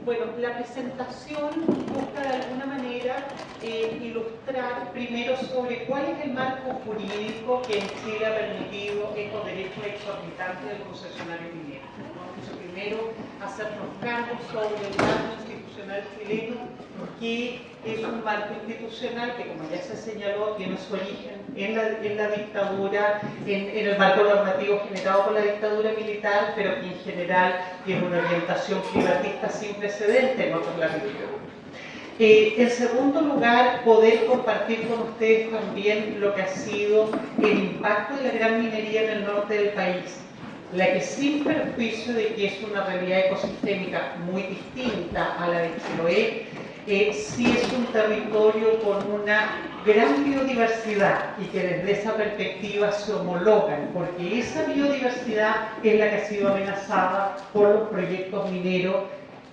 Bueno, la presentación busca de alguna manera ilustrar primero sobre cuál es el marco jurídico que en Chile ha permitido estos derechos exorbitantes del concesionario minero. Entonces, primero, hacernos cargo sobre el marco institucional chileno, que es un marco institucional que, como ya se señaló, tiene su origen en la dictadura, en el marco normativo generado por la dictadura militar, pero que en general tiene una orientación privatista sin precedentes en otros latitudes. En segundo lugar, poder compartir con ustedes también lo que ha sido el impacto de la gran minería en el norte del país, la que, sin perjuicio de que es una realidad ecosistémica muy distinta a la de Chiloé, sí es un territorio con una gran biodiversidad y que desde esa perspectiva se homologan, porque esa biodiversidad es la que ha sido amenazada por los proyectos mineros,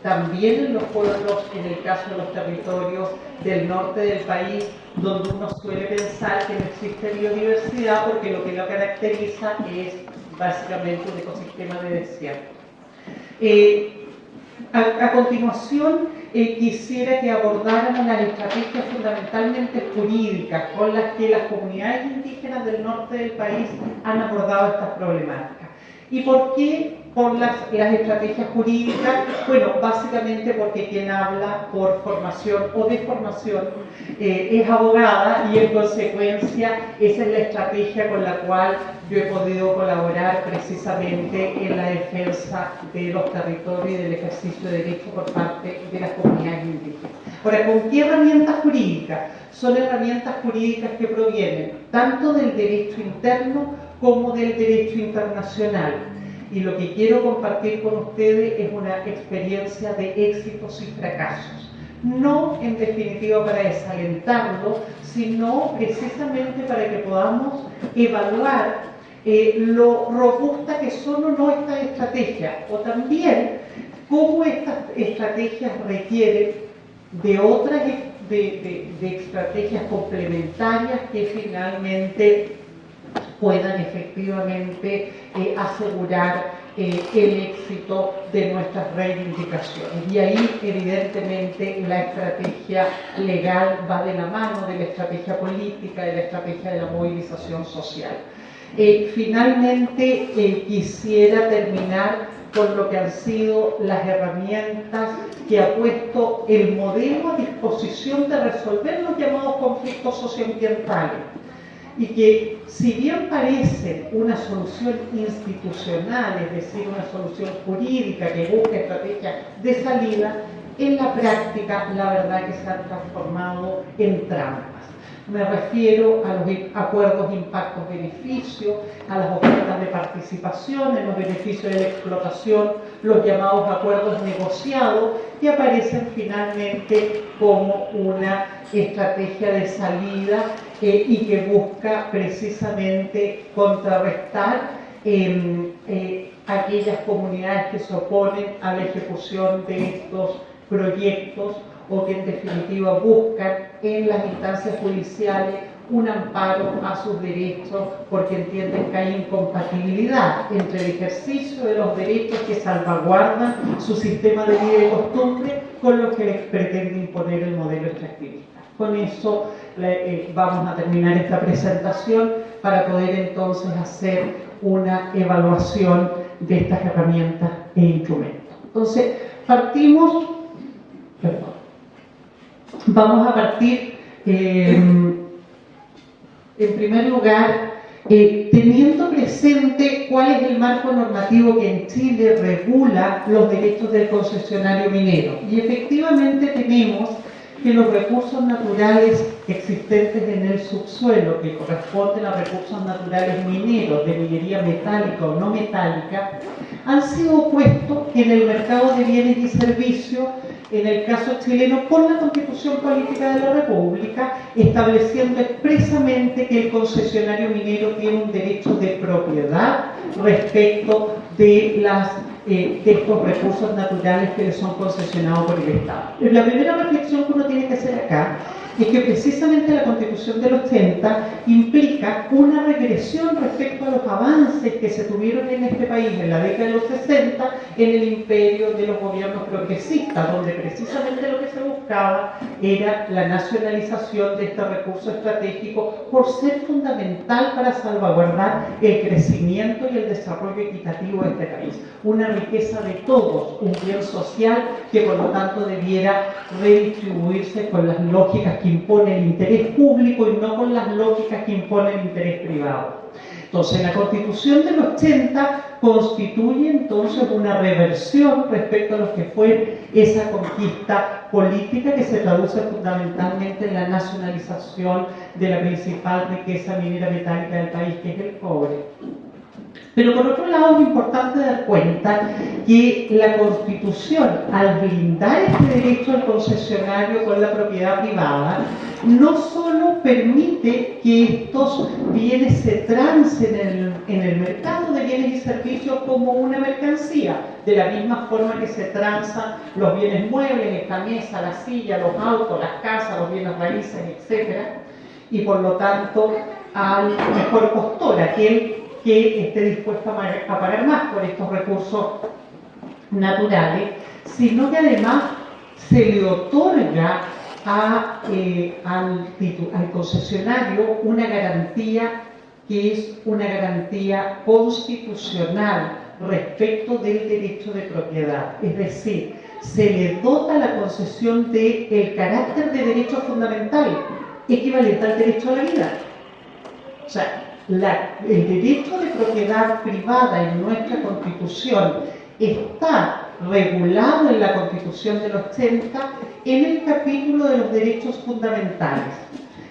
también en los pueblos, en el caso de los territorios del norte del país, donde uno suele pensar que no existe biodiversidad porque lo que lo caracteriza es básicamente un ecosistema de desierto. A continuación, quisiera que abordaran las estrategias fundamentalmente jurídicas con las que las comunidades indígenas del norte del país han abordado estas problemáticas. ¿Y por qué por las estrategias jurídicas? Bueno, básicamente porque quien habla por formación o de formación es abogada, y en consecuencia esa es la estrategia con la cual yo he podido colaborar precisamente en la defensa de los territorios y del ejercicio de derechos por parte de las comunidades indígenas. Ahora, ¿con qué herramientas jurídicas? Son herramientas jurídicas que provienen tanto del derecho interno como del derecho internacional. Y lo que quiero compartir con ustedes es una experiencia de éxitos y fracasos. No en definitiva para desalentarlo, sino precisamente para que podamos evaluar lo robusta que son o no estas estrategias, o también cómo estas estrategias requieren de otras de estrategias complementarias que finalmente puedan efectivamente asegurar el éxito de nuestras reivindicaciones. Y ahí, evidentemente, la estrategia legal va de la mano de la estrategia política, de la estrategia de la movilización social. Finalmente, quisiera terminar con lo que han sido las herramientas que ha puesto el modelo a disposición de resolver los llamados conflictos socioambientales, y que, si bien parece una solución institucional, es decir, una solución jurídica que busca estrategias de salida, en la práctica la verdad que se han transformado en trampas. Me refiero a los acuerdos impactos-beneficios, a las ofertas de participación en los beneficios de la explotación, los llamados acuerdos negociados, que aparecen finalmente como una estrategia de salida y que busca precisamente contrarrestar aquellas comunidades que se oponen a la ejecución de estos proyectos, o que en definitiva buscan en las instancias judiciales un amparo a sus derechos porque entienden que hay incompatibilidad entre el ejercicio de los derechos que salvaguardan su sistema de vida y costumbre con lo que les pretende imponer el modelo extractivista. Con eso vamos a terminar esta presentación para poder entonces hacer una evaluación de estas herramientas e instrumentos. Entonces, vamos a partir en primer lugar teniendo presente cuál es el marco normativo que en Chile regula los derechos del concesionario minero. Y efectivamente tenemos que los recursos naturales existentes en el subsuelo, que corresponden a recursos naturales mineros, de minería metálica o no metálica, han sido puestos en el mercado de bienes y servicios, en el caso chileno, por la Constitución Política de la República, estableciendo expresamente que el concesionario minero tiene un derecho de propiedad respecto de estos recursos naturales que le son concesionados por el Estado. La primera reflexión que uno tiene que hacer acá es que precisamente la Constitución del 80 implica una regresión respecto a los avances que se tuvieron en este país en la década de los 60 en el imperio de los gobiernos progresistas, donde precisamente lo que se buscaba era la nacionalización de este recurso estratégico por ser fundamental para salvaguardar el crecimiento y el desarrollo equitativo de este país. Una riqueza de todos, un bien social que por lo tanto debiera redistribuirse con las lógicas que impone el interés público y no con las lógicas que impone el interés privado. Entonces, la Constitución del 80 constituye entonces una reversión respecto a lo que fue esa conquista política que se traduce fundamentalmente en la nacionalización de la principal riqueza minera metálica del país, que es el cobre. Pero por otro lado es importante dar cuenta que la Constitución, al blindar este derecho al concesionario con la propiedad privada, no solo permite que estos bienes se trancen en el mercado de bienes y servicios como una mercancía, de la misma forma que se transan los bienes muebles, esta mesa, la silla, los autos, las casas, los bienes raíces, etc. Y por lo tanto al mejor postor, aquel que esté dispuesto a pagar más por estos recursos naturales, sino que además se le otorga al concesionario una garantía que es una garantía constitucional respecto del derecho de propiedad. Es decir, se le dota a la concesión del carácter de derecho fundamental, equivalente al derecho a la vida. O sea, el derecho de propiedad privada en nuestra Constitución está regulado en la Constitución del 80 en el capítulo de los derechos fundamentales,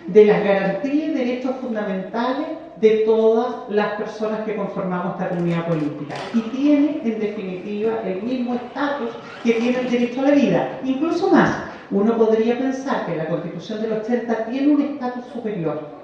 de las garantías y derechos fundamentales de todas las personas que conformamos esta comunidad política, y tiene en definitiva el mismo estatus que tiene el derecho a la vida, incluso más. Uno podría pensar que la Constitución del 80 tiene un estatus superior,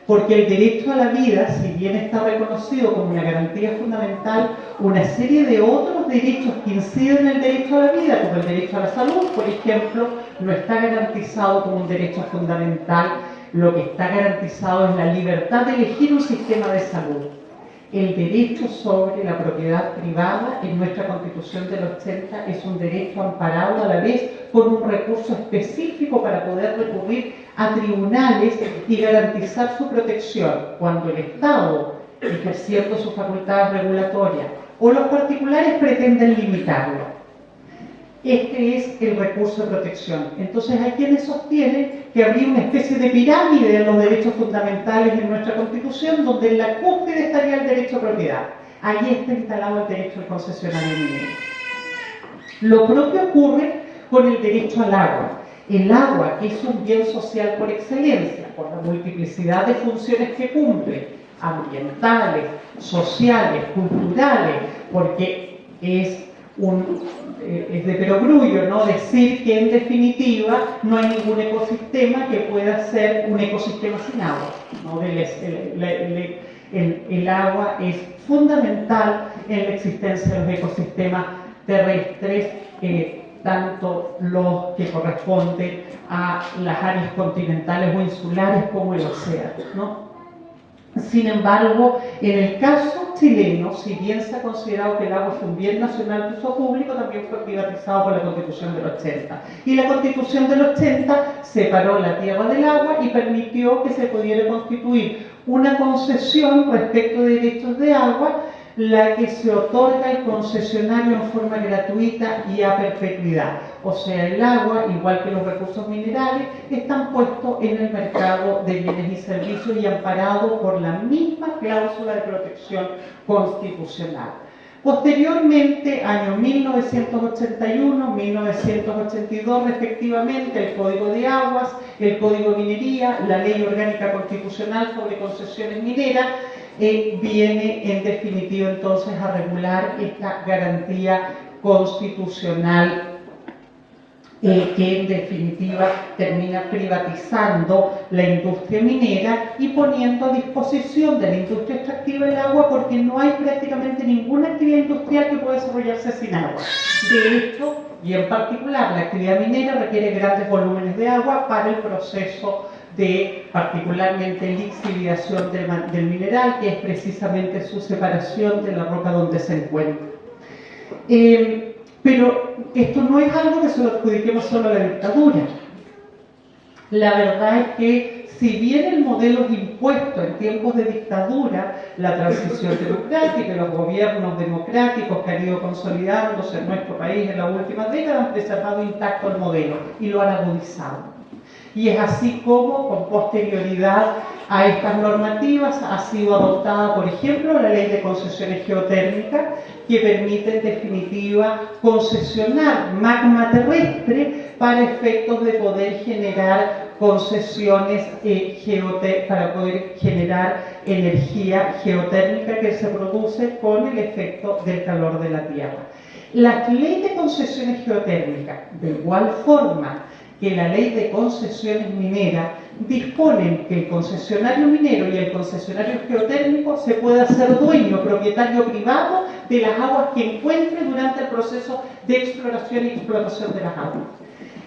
porque el derecho a la vida, si bien está reconocido como una garantía fundamental, una serie de otros derechos que inciden en el derecho a la vida, como el derecho a la salud, por ejemplo, no está garantizado como un derecho fundamental. Lo que está garantizado es la libertad de elegir un sistema de salud. El derecho sobre la propiedad privada en nuestra Constitución del 80 es un derecho amparado a la vez por un recurso específico para poder recurrir a tribunales y garantizar su protección cuando el Estado, ejerciendo sus facultades regulatorias, o los particulares pretenden limitarlo. Este es el recurso de protección. Entonces hay quienes sostienen que habría una especie de pirámide de los derechos fundamentales en nuestra Constitución, donde en la cúspide estaría el derecho a propiedad. Ahí está instalado el derecho al concesionario minero. Lo propio ocurre con el derecho al agua. El agua es un bien social por excelencia, por la multiplicidad de funciones que cumple, ambientales, sociales, culturales, porque es de perogrullo, ¿no?, decir que en definitiva no hay ningún ecosistema que pueda ser un ecosistema sin agua, ¿no? El agua es fundamental en la existencia de los ecosistemas terrestres, tanto los que corresponden a las áreas continentales o insulares como el océano, ¿no? Sin embargo, en el caso chileno, si bien se ha considerado que el agua es un bien nacional de uso público, también fue privatizado por la Constitución del 80. Y la Constitución del 80 separó la tierra del agua y permitió que se pudiera constituir una concesión respecto de derechos de agua, la que se otorga al concesionario en forma gratuita y a perpetuidad. O sea, el agua, igual que los recursos minerales, están puestos en el mercado de bienes y servicios y amparados por la misma cláusula de protección constitucional. Posteriormente, año 1981, 1982 respectivamente, el Código de Aguas, el Código de Minería, la Ley Orgánica Constitucional sobre Concesiones Mineras, viene en definitiva entonces a regular esta garantía constitucional que en definitiva termina privatizando la industria minera y poniendo a disposición de la industria extractiva el agua, porque no hay prácticamente ninguna actividad industrial que pueda desarrollarse sin agua. De hecho, y en particular la actividad minera requiere grandes volúmenes de agua para el proceso de particularmente lixiviación del mineral, que es precisamente su separación de la roca donde se encuentra. Pero esto no es algo que se lo adjudiquemos solo a la dictadura. La verdad es que si bien el modelo es impuesto en tiempos de dictadura, la transición democrática y los gobiernos democráticos que han ido consolidándose en nuestro país en las últimas décadas han preservado intacto el modelo y lo han agudizado. Y es así como, con posterioridad a estas normativas, ha sido adoptada, por ejemplo, la Ley de Concesiones Geotérmicas, que permite, en definitiva, concesionar magma terrestre para efectos de poder generar concesiones para poder generar energía geotérmica que se produce con el efecto del calor de la Tierra. La Ley de Concesiones Geotérmicas, de igual forma que la Ley de Concesiones Mineras, disponen que el concesionario minero y el concesionario geotérmico se pueda hacer dueño, propietario privado de las aguas que encuentre durante el proceso de exploración y explotación de las aguas.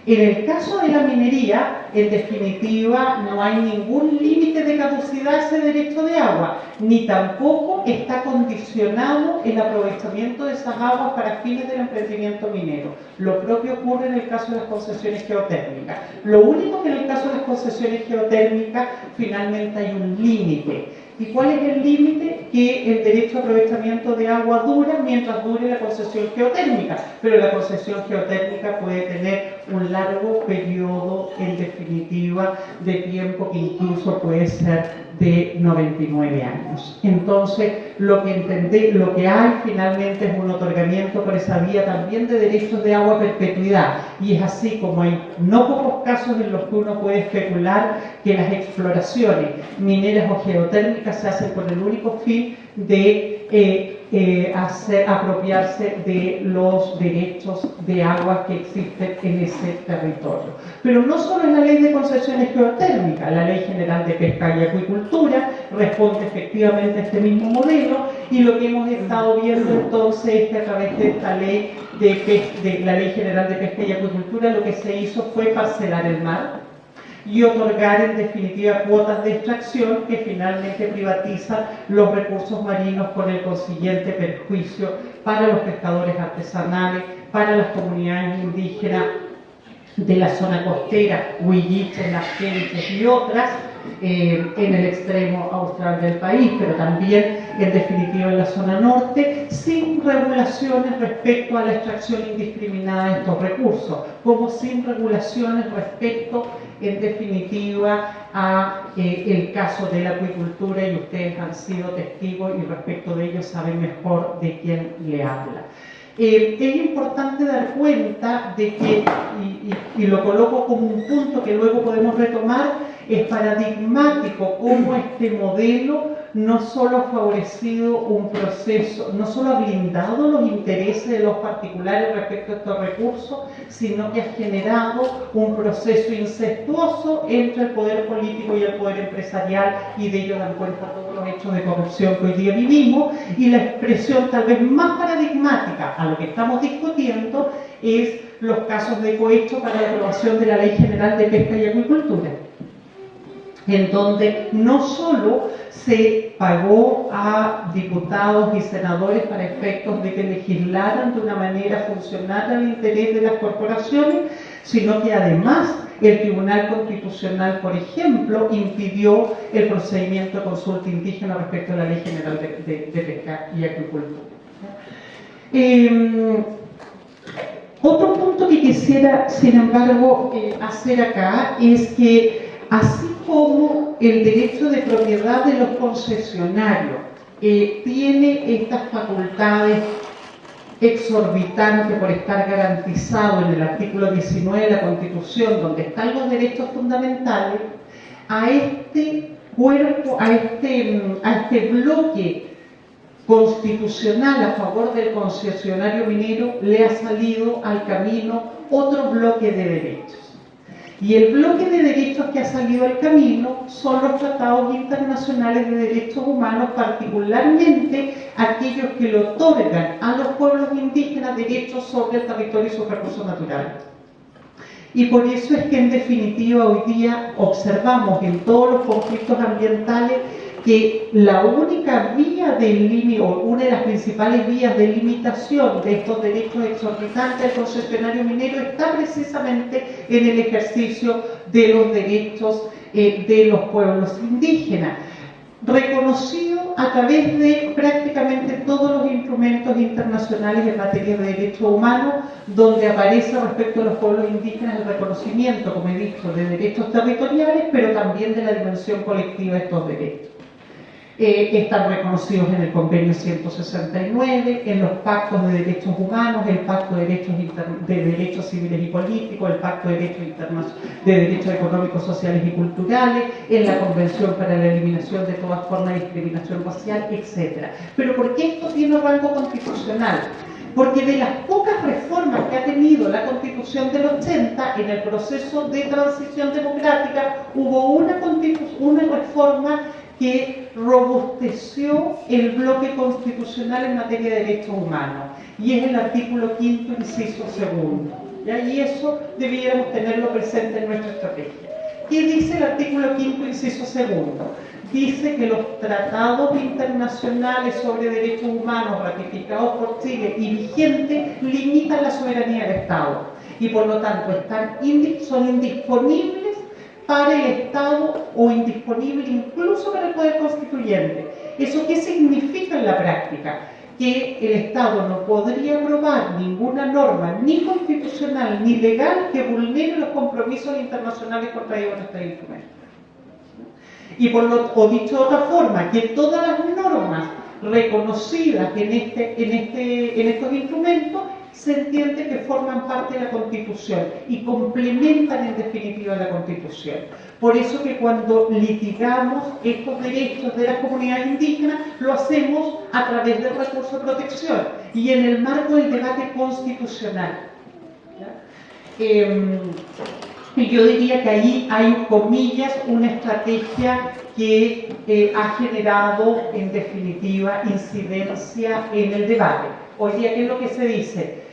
En el caso de la minería, en definitiva, no hay ningún límite de caducidad a ese derecho de agua, ni tampoco está condicionado el aprovechamiento de esas aguas para fines del emprendimiento minero. Lo propio ocurre en el caso de las concesiones geotérmicas. Lo único que en el caso de las concesiones geotérmicas, finalmente hay un límite. ¿Y cuál es el límite? Que el derecho a aprovechamiento de agua dura mientras dure la concesión geotérmica, pero la concesión geotérmica puede tener un largo periodo, en definitiva, de tiempo que incluso puede ser de 99 años. Entonces, lo que hay finalmente es un otorgamiento por esa vía también de derechos de agua a perpetuidad, y es así como hay no pocos casos en los que uno puede especular que las exploraciones mineras o geotérmicas se hacen con el único fin de apropiarse de los derechos de agua que existen en ese territorio. Pero no solo en la Ley de Concesiones Geotérmicas, la Ley General de Pesca y Acuicultura responde efectivamente a este mismo modelo, y lo que hemos estado viendo entonces es que a través de esta ley de la Ley General de Pesca y Acuicultura lo que se hizo fue parcelar el mar y otorgar en definitiva cuotas de extracción que finalmente privatizan los recursos marinos, con el consiguiente perjuicio para los pescadores artesanales, para las comunidades indígenas de la zona costera, huilliches, las quenches y otras, en el extremo austral del país, pero también en definitiva en la zona norte, sin regulaciones respecto a la extracción indiscriminada de estos recursos, como sin regulaciones respecto en definitiva a el caso de la acuicultura, y ustedes han sido testigos y respecto de ello saben mejor de quién le habla. Es importante dar cuenta de que, y lo coloco como un punto que luego podemos retomar, es paradigmático cómo este modelo no solo ha favorecido un proceso, no solo ha blindado los intereses de los particulares respecto a estos recursos, sino que ha generado un proceso incestuoso entre el poder político y el poder empresarial, y de ello dan cuenta todos los hechos de corrupción que hoy día vivimos. Y la expresión tal vez más paradigmática a lo que estamos discutiendo es los casos de cohecho para la aprobación de la Ley General de Pesca y Acuicultura, en donde no solo se pagó a diputados y senadores para efectos de que legislaran de una manera funcional al interés de las corporaciones, sino que además el Tribunal Constitucional, por ejemplo, impidió el procedimiento de consulta indígena respecto a la Ley General de Pesca y Acuicultura. Otro punto que quisiera, sin embargo, hacer acá es que, así como el derecho de propiedad de los concesionarios tiene estas facultades exorbitantes por estar garantizado en el artículo 19 de la Constitución, donde están los derechos fundamentales, a este cuerpo, a este bloque constitucional a favor del concesionario minero le ha salido al camino otro bloque de derechos. Y el bloque de derechos que ha salido al camino son los tratados internacionales de derechos humanos, particularmente aquellos que le otorgan a los pueblos indígenas derechos sobre el territorio y sus recursos naturales. Y por eso es que en definitiva hoy día observamos en todos los conflictos ambientales que la única vía de límite, o una de las principales vías de limitación de estos derechos exorbitantes del concesionario minero está precisamente en el ejercicio de los derechos de los pueblos indígenas, reconocido a través de prácticamente todos los instrumentos internacionales en materia de derechos humanos, donde aparece respecto a los pueblos indígenas el reconocimiento, como he dicho, de derechos territoriales, pero también de la dimensión colectiva de estos derechos. Están reconocidos en el convenio 169, en los pactos de derechos humanos, el pacto de derechos civiles y políticos, el pacto de derechos económicos, sociales y culturales, en la convención para la eliminación de toda forma de discriminación racial, etc. Pero ¿por qué esto tiene rango constitucional? Porque de las pocas reformas que ha tenido la Constitución del 80, en el proceso de transición democrática, hubo una reforma que robusteció el bloque constitucional en materia de derechos humanos, y es el artículo 5º, inciso 2. ¿Ya? Y eso debiéramos tenerlo presente en nuestra estrategia. ¿Qué dice el artículo 5º, inciso 2? Dice que los tratados internacionales sobre derechos humanos ratificados por Chile y vigentes limitan la soberanía del Estado, y por lo tanto son indisponibles para el Estado o indisponible incluso para el Poder Constituyente. ¿Eso qué significa en la práctica? Que el Estado no podría aprobar ninguna norma, ni constitucional ni legal, que vulnere los compromisos internacionales contraídos en este instrumento. O dicho de otra forma, que todas las normas reconocidas en estos instrumentos se entiende que forman parte de la Constitución y complementan en definitiva la Constitución. Por eso que cuando litigamos estos derechos de las comunidades indígenas, lo hacemos a través del recurso de protección y en el marco del debate constitucional. Y yo diría que ahí hay, comillas, una estrategia que ha generado, en definitiva, incidencia en el debate. Hoy día, ¿qué es lo que se dice?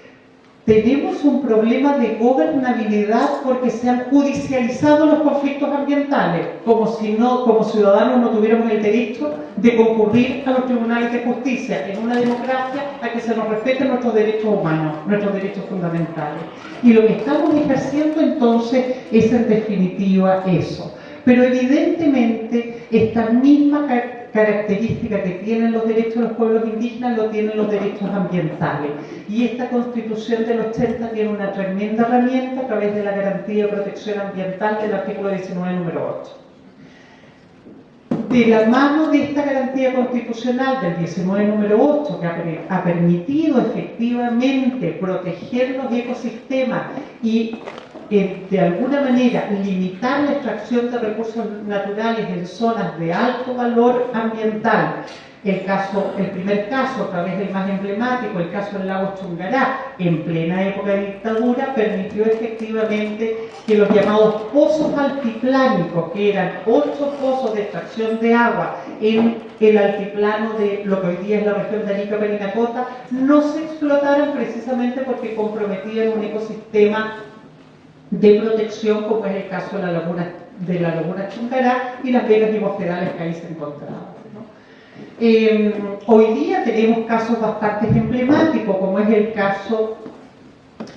Tenemos un problema de gobernabilidad porque se han judicializado los conflictos ambientales, como si como ciudadanos no tuviéramos el derecho de concurrir a los tribunales de justicia en una democracia a que se nos respeten nuestros derechos humanos, nuestros derechos fundamentales. Y lo que estamos ejerciendo entonces es en definitiva eso. Pero evidentemente esta misma característica que tienen los derechos de los pueblos indígenas lo tienen los derechos ambientales, y esta Constitución del 80 tiene una tremenda herramienta a través de la garantía de protección ambiental del artículo 19, número 8. De la mano de esta garantía constitucional del 19, número 8, que ha permitido efectivamente proteger los ecosistemas y de alguna manera limitar la extracción de recursos naturales en zonas de alto valor ambiental. El primer caso, a través del más emblemático, el caso del lago Chungará, en plena época de dictadura, permitió efectivamente que los llamados pozos altiplánicos, que eran 8 pozos de extracción de agua en el altiplano de lo que hoy día es la región de Arica-Parinacota, no se explotaran precisamente porque comprometían un ecosistema de protección, como es el caso de la laguna Chungará y las vegas limosfedales que ahí se encontraban. Hoy día tenemos casos bastante emblemáticos, como es el caso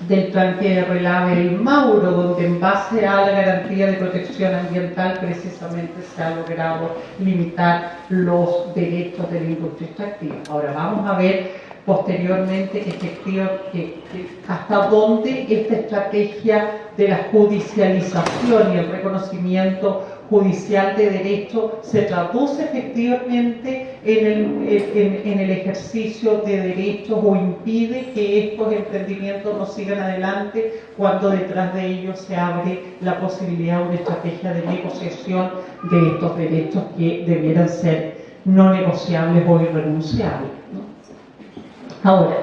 del tranque de Relave El Mauro, donde en base a la garantía de protección ambiental precisamente se ha logrado limitar los derechos de la industria extractiva. Ahora vamos a ver posteriormente hasta dónde esta estrategia de la judicialización y el reconocimiento judicial de derecho se traduce efectivamente en el ejercicio de derechos o impide que estos emprendimientos no sigan adelante cuando detrás de ellos se abre la posibilidad de una estrategia de negociación de estos derechos que debieran ser no negociables o irrenunciables, ¿no? Ahora,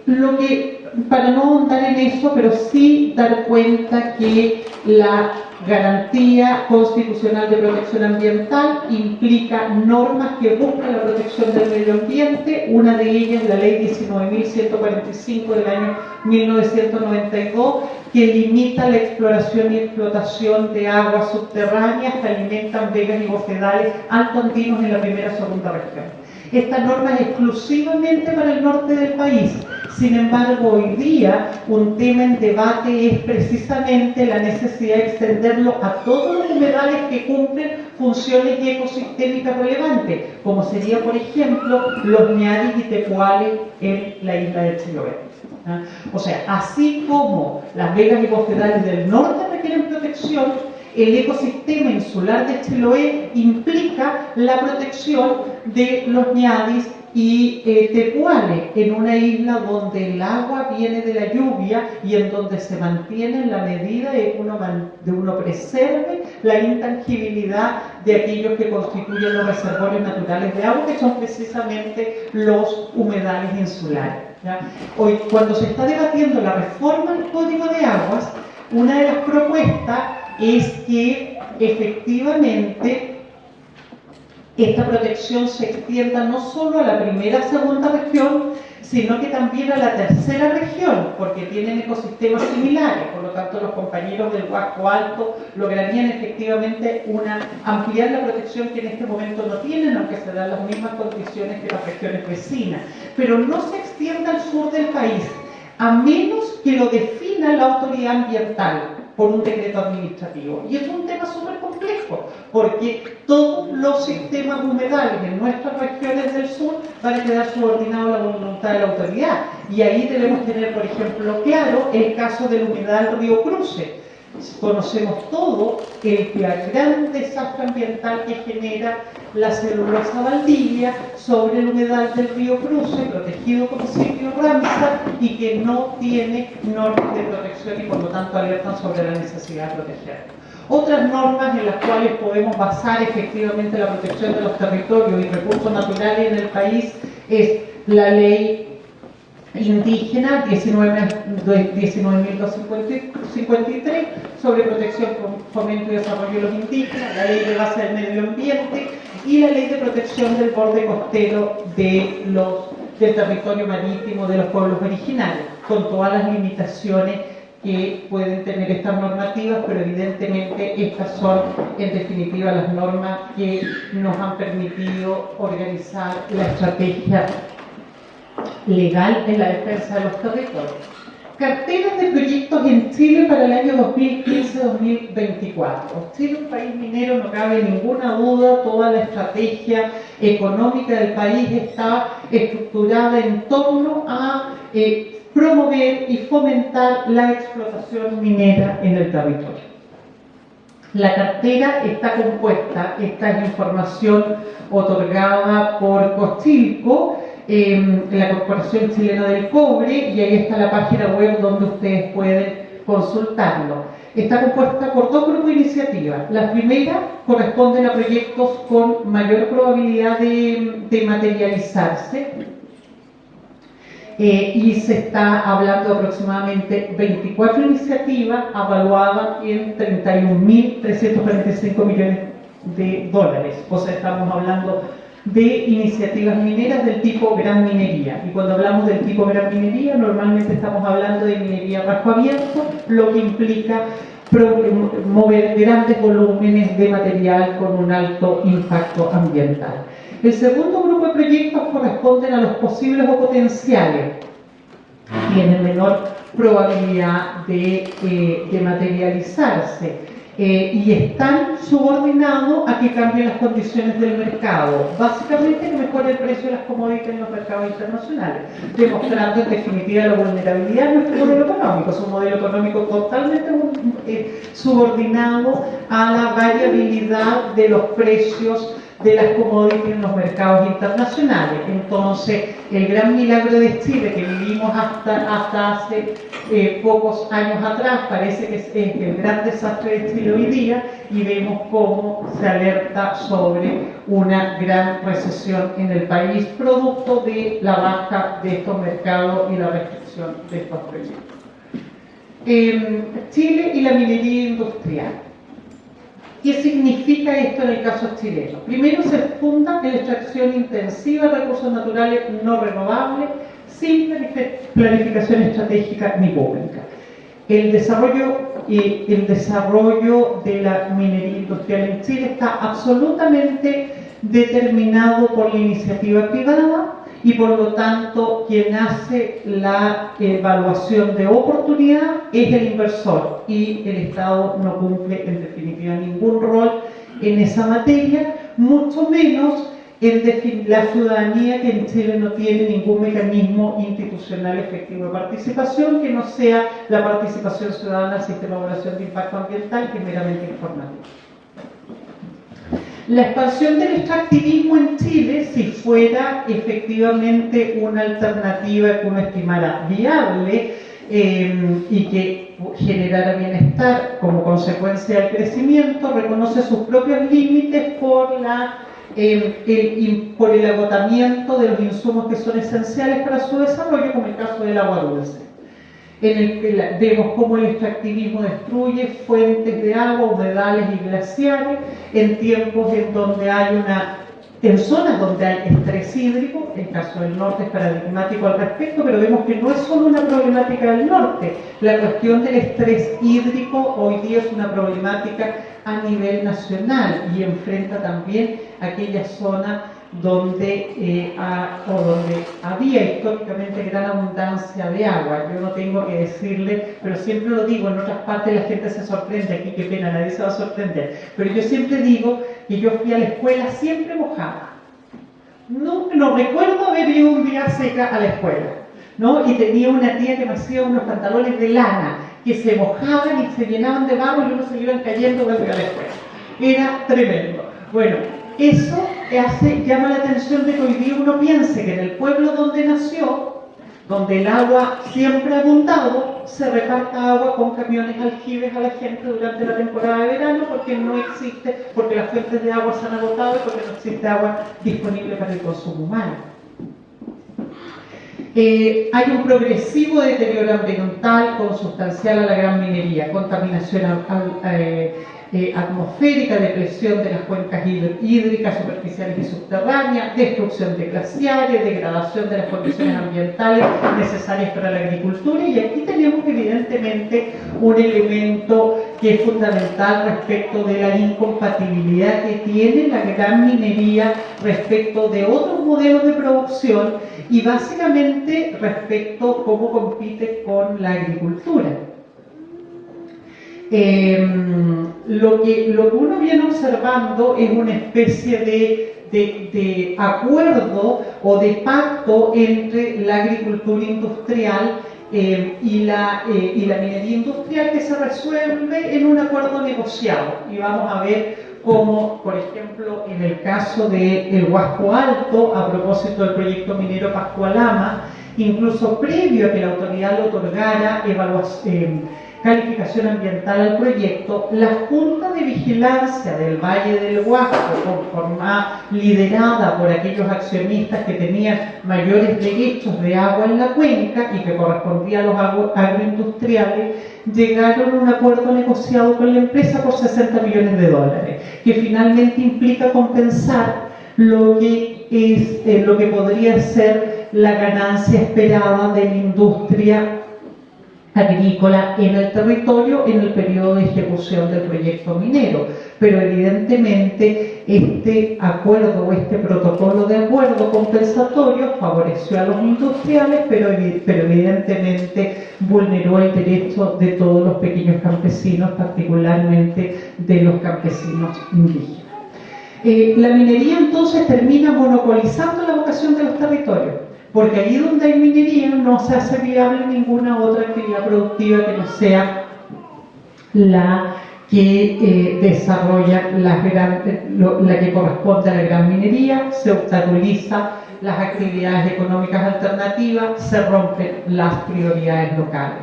lo que para no ahondar en eso, pero sí dar cuenta que la garantía constitucional de protección ambiental implica normas que buscan la protección del medio ambiente. Una de ellas, la ley 19.145 del año 1992, que limita la exploración y explotación de aguas subterráneas que alimentan vegas y bofedales altoandinos en la primera y segunda región. Esta norma es exclusivamente para el norte del país. Sin embargo, hoy día un tema en debate es precisamente la necesidad de extenderlo a todos los humedales que cumplen funciones ecosistémicas relevantes, como sería, por ejemplo, los ñadis y tepuales en la isla de Chiloé. O sea, así como las vegas y bofedales del norte requieren protección, el ecosistema insular de Chiloé implica la protección de los ñadis y tepuales en una isla donde el agua viene de la lluvia y en donde se mantiene en la medida de que uno preserve la intangibilidad de aquellos que constituyen los reservorios naturales de agua, que son precisamente los humedales insulares, ¿ya? Hoy, cuando se está debatiendo la reforma del Código de Aguas, una de las propuestas es que efectivamente esta protección se extienda no solo a la primera, segunda región, sino que también a la tercera región, porque tienen ecosistemas similares. Por lo tanto, los compañeros del Huasco Alto lograrían efectivamente ampliar la protección que en este momento no tienen, aunque se dan las mismas condiciones que las regiones vecinas. Pero no se extienda al sur del país, a menos que lo defina la autoridad ambiental por un decreto administrativo. Y es un tema súper complejo, porque todos los sistemas humedales en nuestras regiones del sur van a quedar subordinados a la voluntad de la autoridad. Y ahí debemos tener, por ejemplo, claro el caso del humedal Río Cruce. Conocemos todo el gran desastre ambiental que genera la celulosa Valdivia sobre el humedal del Río Cruce, protegido como sitio Ramsar, y que no tiene normas de protección y por lo tanto alertan sobre la necesidad de protegerlo. Otras normas en las cuales podemos basar efectivamente la protección de los territorios y recursos naturales en el país es la ley indígena 19.253 sobre protección, fomento y desarrollo de los indígenas, la ley de base del medio ambiente y la ley de protección del borde costero del territorio marítimo de los pueblos originarios, con todas las limitaciones que pueden tener estas normativas, pero evidentemente estas son en definitiva las normas que nos han permitido organizar la estrategia legal en la defensa de los territorios. Carteras de proyectos en Chile para el año 2015-2024. Chile es un país minero, no cabe ninguna duda, toda la estrategia económica del país está estructurada en torno a promover y fomentar la explotación minera en el territorio. La cartera está compuesta, esta es información otorgada por Cochilco, la Corporación Chilena del Cobre, y ahí está la página web donde ustedes pueden consultarlo. Está compuesta por dos grupos de iniciativas. La primera corresponde a proyectos con mayor probabilidad de materializarse, y se está hablando de aproximadamente 24 iniciativas evaluadas en 31.345 millones de dólares. O sea, estamos hablando de iniciativas mineras del tipo gran minería. Y cuando hablamos del tipo gran minería, normalmente estamos hablando de minería bajo abierto, lo que implica mover grandes volúmenes de material con un alto impacto ambiental. El segundo grupo de proyectos corresponden a los posibles o potenciales. Tienen menor probabilidad de materializarse. Y están subordinados a que cambien las condiciones del mercado, básicamente que mejore el precio de las commodities en los mercados internacionales, demostrando en definitiva la vulnerabilidad de nuestro modelo económico. Es un modelo económico totalmente subordinado a la variabilidad de los precios de las commodities en los mercados internacionales. Entonces, el gran milagro de Chile que vivimos hasta hace pocos años atrás parece que es el gran desastre de Chile hoy día, y vemos cómo se alerta sobre una gran recesión en el país producto de la baja de estos mercados y la restricción de estos proyectos. Chile y la minería industrial. ¿Qué significa esto en el caso chileno? Primero, se funda en la extracción intensiva de recursos naturales no renovables, sin planificación estratégica ni pública. El desarrollo de la minería industrial en Chile está absolutamente determinado por la iniciativa privada, y por lo tanto quien hace la evaluación de oportunidad es el inversor, y el Estado no cumple en definitiva ningún rol en esa materia, mucho menos la ciudadanía, que en Chile no tiene ningún mecanismo institucional efectivo de participación que no sea la participación ciudadana al sistema de evaluación de impacto ambiental, que es meramente informativo. La expansión del extractivismo en Chile, si fuera efectivamente una alternativa que uno estimara viable y que generara bienestar como consecuencia del crecimiento, reconoce sus propios límites por el agotamiento de los insumos que son esenciales para su desarrollo, como el caso del agua dulce. Vemos cómo el extractivismo destruye fuentes de agua, humedales y glaciares en tiempos en zonas donde hay estrés hídrico. El caso del norte es paradigmático al respecto, pero vemos que no es solo una problemática del norte. La cuestión del estrés hídrico hoy día es una problemática a nivel nacional y enfrenta también aquella zona donde había históricamente gran abundancia de agua. Yo no tengo que decirle, pero siempre lo digo, en otras partes la gente se sorprende, aquí qué pena, nadie se va a sorprender, pero yo siempre digo que yo fui a la escuela siempre mojada. No recuerdo haber ido un día seca a la escuela, ¿no? Y tenía una tía que me hacía unos pantalones de lana que se mojaban y se llenaban de barro y uno se iban cayendo cuando iba a la escuela. Era tremendo. Bueno, eso llama la atención de que hoy día uno piense que en el pueblo donde nació, donde el agua siempre ha abundado, se reparta agua con camiones aljibes a la gente durante la temporada de verano, porque las fuentes de agua se han agotado y porque no existe agua disponible para el consumo humano. Hay un progresivo deterioro ambiental consustancial a la gran minería, contaminación atmosférica, depresión de las cuencas hídricas superficiales y subterráneas, destrucción de glaciares, degradación de las condiciones ambientales necesarias para la agricultura, y aquí tenemos evidentemente un elemento que es fundamental respecto de la incompatibilidad que tiene la gran minería respecto de otros modelos de producción y básicamente respecto a cómo compite con la agricultura. Lo que uno viene observando es una especie de acuerdo o de pacto entre la agricultura industrial y la minería industrial, que se resuelve en un acuerdo negociado. Y vamos a ver cómo, por ejemplo, en el caso del Huasco Alto, a propósito del proyecto minero Pascualama, incluso previo a que la autoridad le otorgara calificación ambiental al proyecto, la Junta de Vigilancia del Valle del Huasco, liderada por aquellos accionistas que tenían mayores derechos de agua en la cuenca y que correspondía a los agroindustriales, llegaron a un acuerdo negociado con la empresa por $60 millones, que finalmente implica compensar lo que podría ser la ganancia esperada de la industria agrícola en el territorio en el periodo de ejecución del proyecto minero. Pero evidentemente este acuerdo o este protocolo de acuerdo compensatorio favoreció a los industriales, pero evidentemente vulneró el derecho de todos los pequeños campesinos, particularmente de los campesinos indígenas. La minería entonces termina monopolizando la vocación de los territorios, porque allí donde hay minería no se hace viable ninguna otra actividad productiva que no sea la que desarrolla la que corresponde a la gran minería, se obstaculiza las actividades económicas alternativas, se rompen las prioridades locales.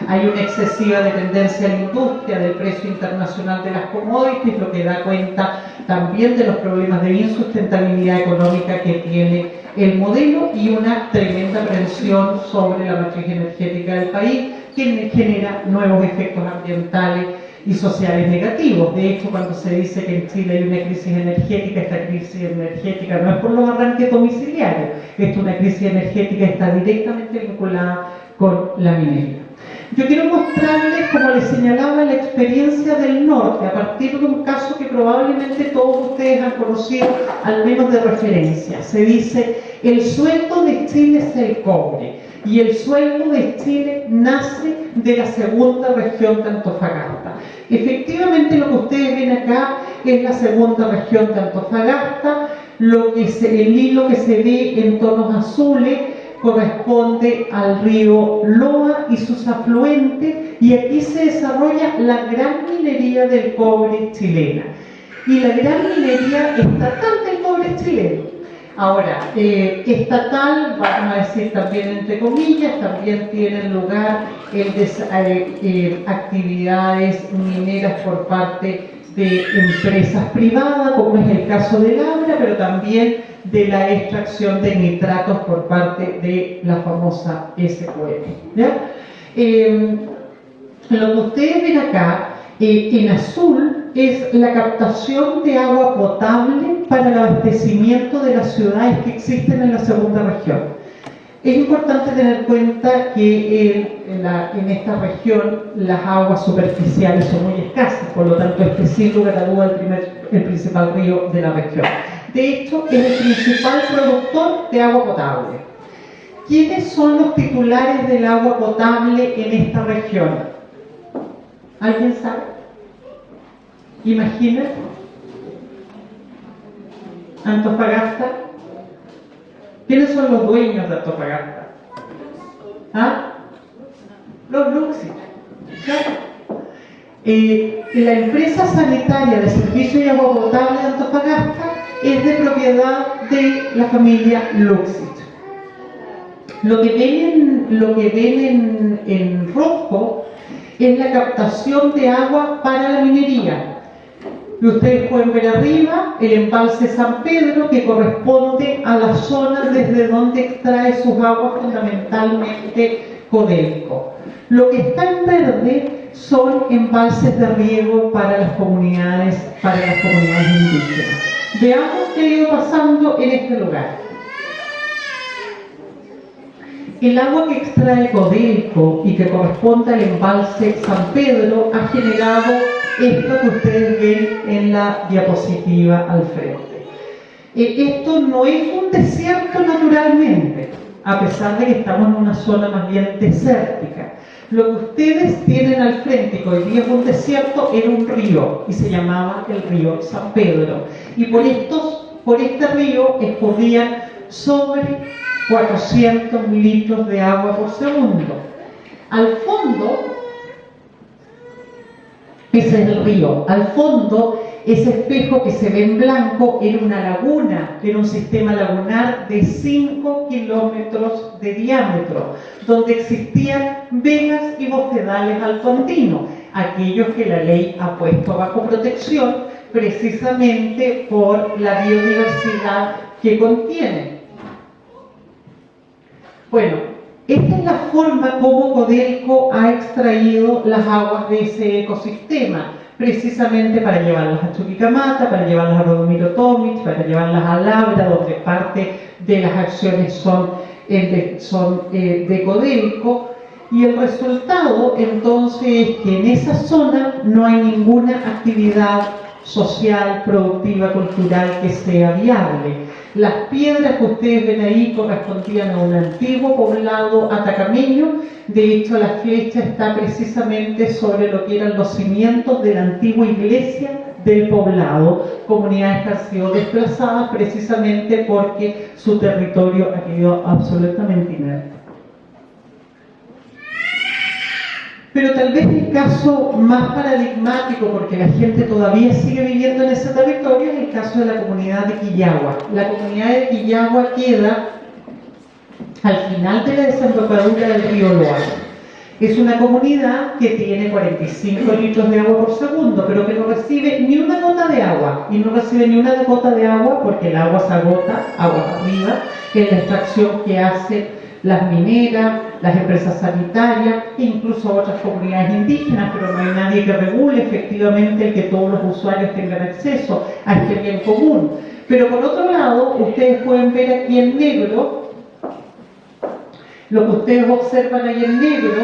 Hay una excesiva dependencia de la industria del precio internacional de las commodities, lo que da cuenta también de los problemas de insustentabilidad económica que tiene el modelo y una tremenda presión sobre la matriz energética del país que genera nuevos efectos ambientales y sociales negativos. De hecho, cuando se dice que en Chile hay una crisis energética, esta crisis energética no es por los arranques domiciliarios, es una crisis energética que está directamente vinculada con la minería. Yo quiero mostrarles, como les señalaba, la experiencia del norte, a partir de un caso que probablemente todos ustedes han conocido, al menos de referencia. Se dice, el sueldo de Chile es el cobre, y el sueldo de Chile nace de la segunda región de Antofagasta. Efectivamente, lo que ustedes ven acá es la segunda región de Antofagasta. El hilo que se ve en tonos azules corresponde al río Loa y sus afluentes, y aquí se desarrolla la gran minería del cobre chilena y la gran minería estatal del cobre chileno. Ahora, estatal, vamos a decir también entre comillas, también tienen lugar actividades mineras por parte de empresas privadas, como es el caso del Abra, pero también de la extracción de nitratos por parte de la famosa SQM. ¿Ya? Lo que ustedes ven acá, en azul, es la captación de agua potable para el abastecimiento de las ciudades que existen en la segunda región. Es importante tener en cuenta que en esta región las aguas superficiales son muy escasas, por lo tanto este es sin lugar a duda el principal río de la región. De hecho, es el principal productor de agua potable. ¿Quiénes son los titulares del agua potable en esta región? ¿Alguien sabe? ¿Imagina? Antofagasta. ¿Quiénes son los dueños de Antofagasta? ¿Ah? Los Luxich. Claro. La empresa sanitaria de servicio y agua potable de Antofagasta es de propiedad de la familia Luxich. Lo que ven en rojo es la captación de agua para la minería. Y ustedes pueden ver arriba el embalse San Pedro, que corresponde a la zona desde donde extrae sus aguas fundamentalmente Codelco. Lo que está en verde son embalses de riego para las comunidades indígenas. Veamos qué ha ido pasando en este lugar. El agua que extrae Codelco y que corresponde al embalse San Pedro ha generado esto que ustedes ven en la diapositiva al frente. Esto no es un desierto naturalmente, a pesar de que estamos en una zona más bien desértica. Lo que ustedes tienen al frente, que hoy día es un desierto, era un río y se llamaba el río San Pedro. Y por este río escurrían sobre 400 litros de agua por segundo. Al fondo, ese es el río. Al fondo, ese espejo que se ve en blanco era una laguna, era un sistema lagunar de 5 kilómetros de diámetro, donde existían vegas y bofedales altoandinos, aquellos que la ley ha puesto bajo protección precisamente por la biodiversidad que contienen. Bueno, esta es la forma como Codelco ha extraído las aguas de ese ecosistema, precisamente para llevarlas a Chuquicamata, para llevarlas a Rodomiro Tomic, para llevarlas a Labra, donde parte de las acciones son de Codelco, y el resultado entonces es que en esa zona no hay ninguna actividad social, productiva, cultural que sea viable. Las piedras que ustedes ven ahí correspondían a un antiguo poblado atacameño. De hecho, la flecha está precisamente sobre lo que eran los cimientos de la antigua iglesia del poblado, comunidades que han sido desplazadas precisamente porque su territorio ha quedado absolutamente inerte. Pero tal vez el caso más paradigmático, porque la gente todavía sigue viviendo en ese territorio, es el caso de la comunidad de Quillagua. La comunidad de Quillagua queda al final de la desembocadura del río Loa. Es una comunidad que tiene 45 litros de agua por segundo, pero que no recibe ni una gota de agua. Y no recibe ni una gota de agua porque el agua se agota, agua arriba, en la extracción que hacen las mineras, las empresas sanitarias, e incluso otras comunidades indígenas, pero no hay nadie que regule efectivamente el que todos los usuarios tengan acceso a este bien común. Pero por otro lado, ustedes pueden ver aquí en negro, lo que ustedes observan ahí en negro,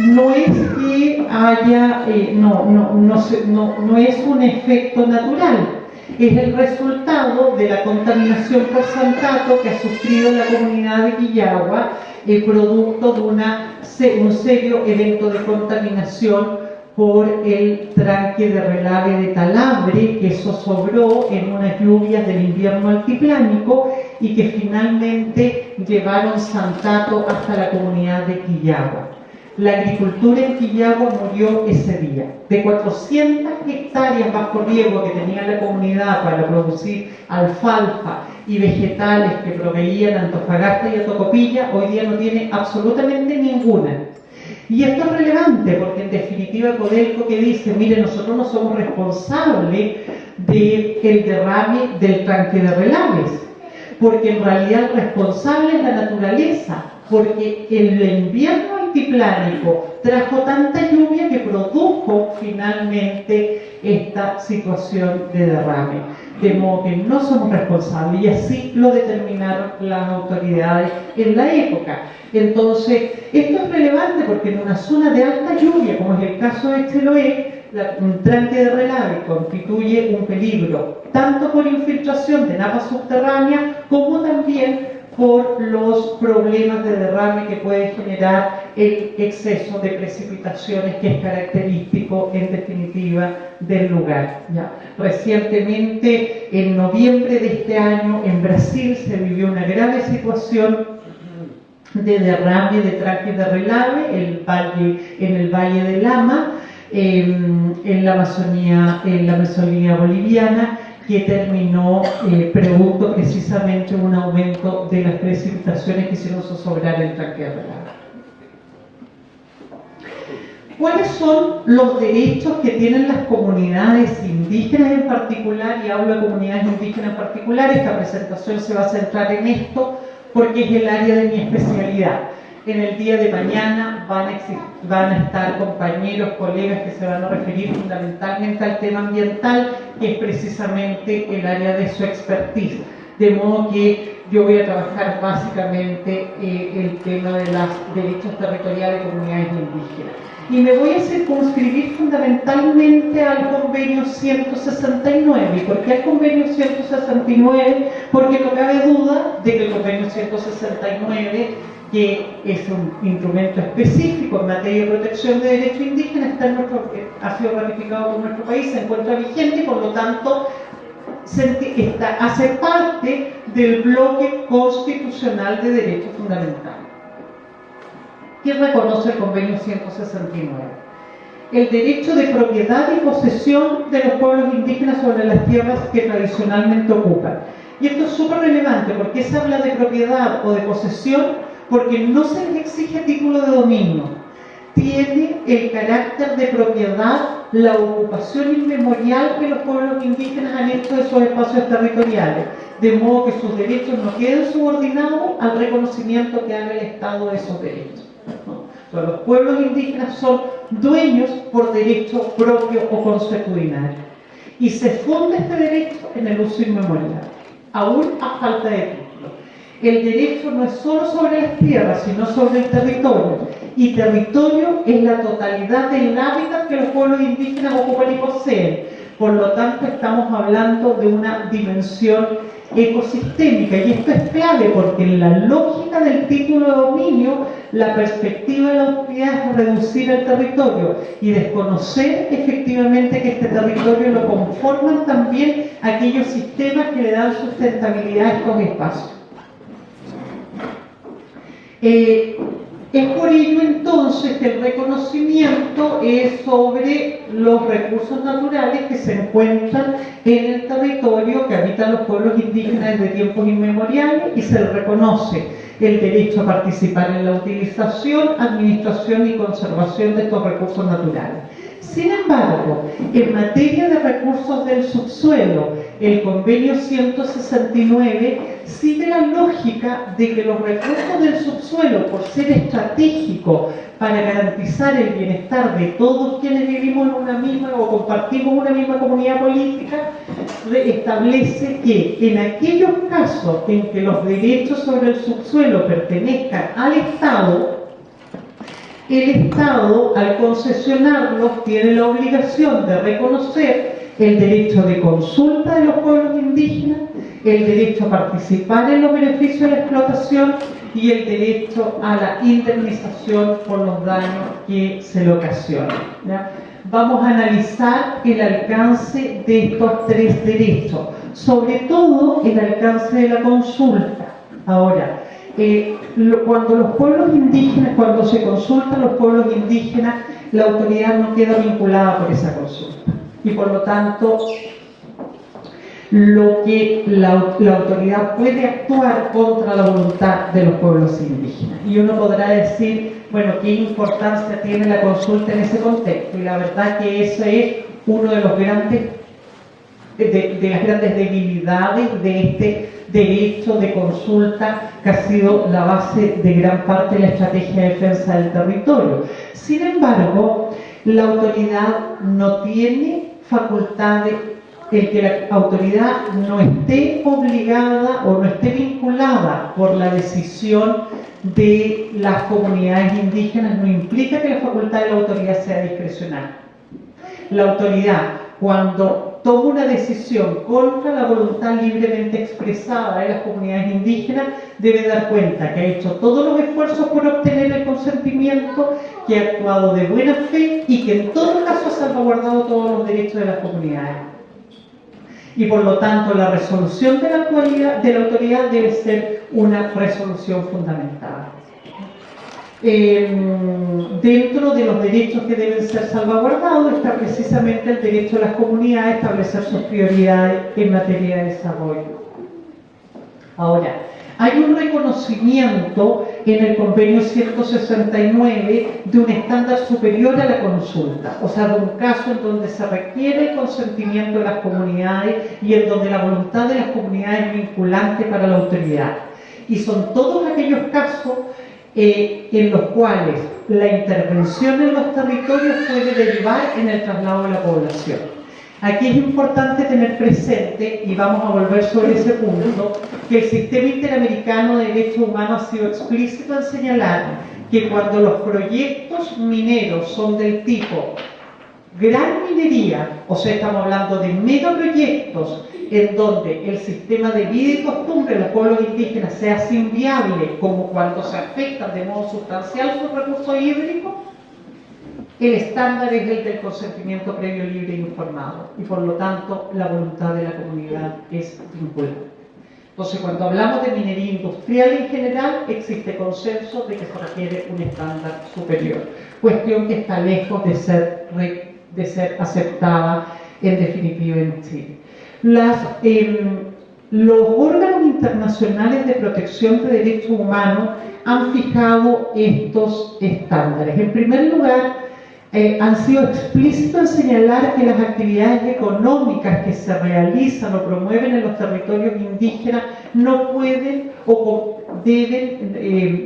no es que haya, no es un efecto natural, es el resultado de la contaminación por santato que ha sufrido la comunidad de Quillagua, producto de un serio evento de contaminación por el tranque de relave de Talambre, que zozobró en unas lluvias del invierno altiplánico y que finalmente llevaron santato hasta la comunidad de Quillagua. La agricultura en Quillagua murió ese día. De 400 hectáreas bajo riego que tenía la comunidad para producir alfalfa y vegetales que proveían a Antofagasta y a Tocopilla, hoy día no tiene absolutamente ninguna. Y esto es relevante porque en definitiva Codelco que dice, mire, nosotros no somos responsables del derrame del tranque de relaves, porque en realidad el responsable es la naturaleza, porque el invierno altiplánico trajo tanta lluvia que produjo finalmente esta situación de derrame. De modo que no somos responsables, y así lo determinaron las autoridades en la época. Entonces, esto es relevante porque en una zona de alta lluvia, como es el caso de Chiloé, un tranque de relave constituye un peligro, tanto por infiltración de napas subterráneas, como también por los problemas de derrame que puede generar el exceso de precipitaciones que es característico, en definitiva, del lugar. ¿Ya? Recientemente, en noviembre de este año, en Brasil se vivió una grave situación de derrame de tranques de relave en el Valle del Lama, en la Amazonía boliviana, que terminó producto precisamente un aumento de las precipitaciones que hicieron zozobrar el tranque de relave. ¿Cuáles son los derechos que tienen las comunidades indígenas en particular? Y hablo de comunidades indígenas en particular, esta presentación se va a centrar en esto porque es el área de mi especialidad. En el día de mañana van a estar compañeros, colegas que se van a referir fundamentalmente al tema ambiental, que es precisamente el área de su expertise. De modo que yo voy a trabajar básicamente el tema de los derechos territoriales de comunidades indígenas. Y me voy a circunscribir fundamentalmente al convenio 169. ¿Por qué al convenio 169? Porque no cabe duda de que el convenio 169, que es un instrumento específico en materia de protección de derechos indígenas, ha sido ratificado por nuestro país, se encuentra vigente y por lo tanto hace parte del bloque constitucional de derechos fundamentales. ¿Qué reconoce el convenio 169? El derecho de propiedad y posesión de los pueblos indígenas sobre las tierras que tradicionalmente ocupan. Y esto es súper relevante, porque se habla de propiedad o de posesión porque no se les exige título de dominio. Tiene el carácter de propiedad la ocupación inmemorial que los pueblos indígenas han hecho de esos espacios territoriales, de modo que sus derechos no queden subordinados al reconocimiento que haga el Estado de esos derechos. ¿No? Los pueblos indígenas son dueños por derecho propio o consuetudinario. Y se funda este derecho en el uso inmemorial, aún a falta de título. El derecho no es solo sobre las tierras, sino sobre el territorio. Y territorio es la totalidad del hábitat que los pueblos indígenas ocupan y poseen. Por lo tanto, estamos hablando de una dimensión ecosistémica. Y esto es clave porque en la lógica del título de dominio, la perspectiva de la autoridad es reducir el territorio y desconocer efectivamente que este territorio lo conforman también aquellos sistemas que le dan sustentabilidad a estos espacios. Es por ello entonces que el reconocimiento es sobre los recursos naturales que se encuentran en el territorio que habitan los pueblos indígenas desde tiempos inmemoriales, y se les reconoce el derecho a participar en la utilización, administración y conservación de estos recursos naturales. Sin embargo, en materia de recursos del subsuelo, el convenio 169 sigue la lógica de que los recursos del subsuelo, por ser estratégicos para garantizar el bienestar de todos quienes vivimos en una misma o compartimos una misma comunidad política, establece que en aquellos casos en que los derechos sobre el subsuelo pertenezcan al Estado, el Estado, al concesionarlos, tiene la obligación de reconocer el derecho de consulta de los pueblos indígenas, el derecho a participar en los beneficios de la explotación y el derecho a la indemnización por los daños que se le ocasionen, ¿ya? Vamos a analizar el alcance de estos tres derechos, sobre todo el alcance de la consulta. Ahora, cuando los pueblos indígenas, cuando se consultan los pueblos indígenas, la autoridad no queda vinculada por esa consulta. Y por lo tanto, lo que la autoridad puede actuar contra la voluntad de los pueblos indígenas. Y uno podrá decir, bueno, ¿qué importancia tiene la consulta en ese contexto? Y la verdad que ese es uno de los grandes de las grandes debilidades de este derecho de consulta que ha sido la base de gran parte de la estrategia de defensa del territorio. Sin embargo, la autoridad no tiene facultades, el que la autoridad no esté obligada o no esté vinculada por la decisión de las comunidades indígenas no implica que la facultad de la autoridad sea discrecional. La autoridad, cuando toma una decisión contra la voluntad libremente expresada de las comunidades indígenas, debe dar cuenta que ha hecho todos los esfuerzos por obtener el consentimiento, que ha actuado de buena fe y que en todo caso ha salvaguardado todos los derechos de las comunidades. Y por lo tanto la resolución de la autoridad debe ser una resolución fundamentada. Dentro de los derechos que deben ser salvaguardados está precisamente el derecho de las comunidades a establecer sus prioridades en materia de desarrollo. Ahora, hay un reconocimiento en el convenio 169 de un estándar superior a la consulta, o sea, de un caso en donde se requiere el consentimiento de las comunidades y en donde la voluntad de las comunidades es vinculante para la autoridad. Y son todos aquellos casos en los cuales la intervención en los territorios puede derivar en el traslado de la población. Aquí es importante tener presente, y vamos a volver sobre ese punto, que el sistema interamericano de derechos humanos ha sido explícito en señalar que cuando los proyectos mineros son del tipo gran minería, o sea, estamos hablando de megaproyectos en donde el sistema de vida y costumbre de los pueblos indígenas sea así inviable como cuando se afectan de modo sustancial sus recursos hídricos, el estándar es el del consentimiento previo, libre e informado, y por lo tanto la voluntad de la comunidad es vinculante. Entonces, cuando hablamos de minería industrial en general, existe consenso de que se requiere un estándar superior, cuestión que está lejos de ser aceptada en definitiva en Chile. Los órganos internacionales de protección de derechos humanos han fijado estos estándares. En primer lugar, han sido explícitos en señalar que las actividades económicas que se realizan o promueven en los territorios indígenas no pueden o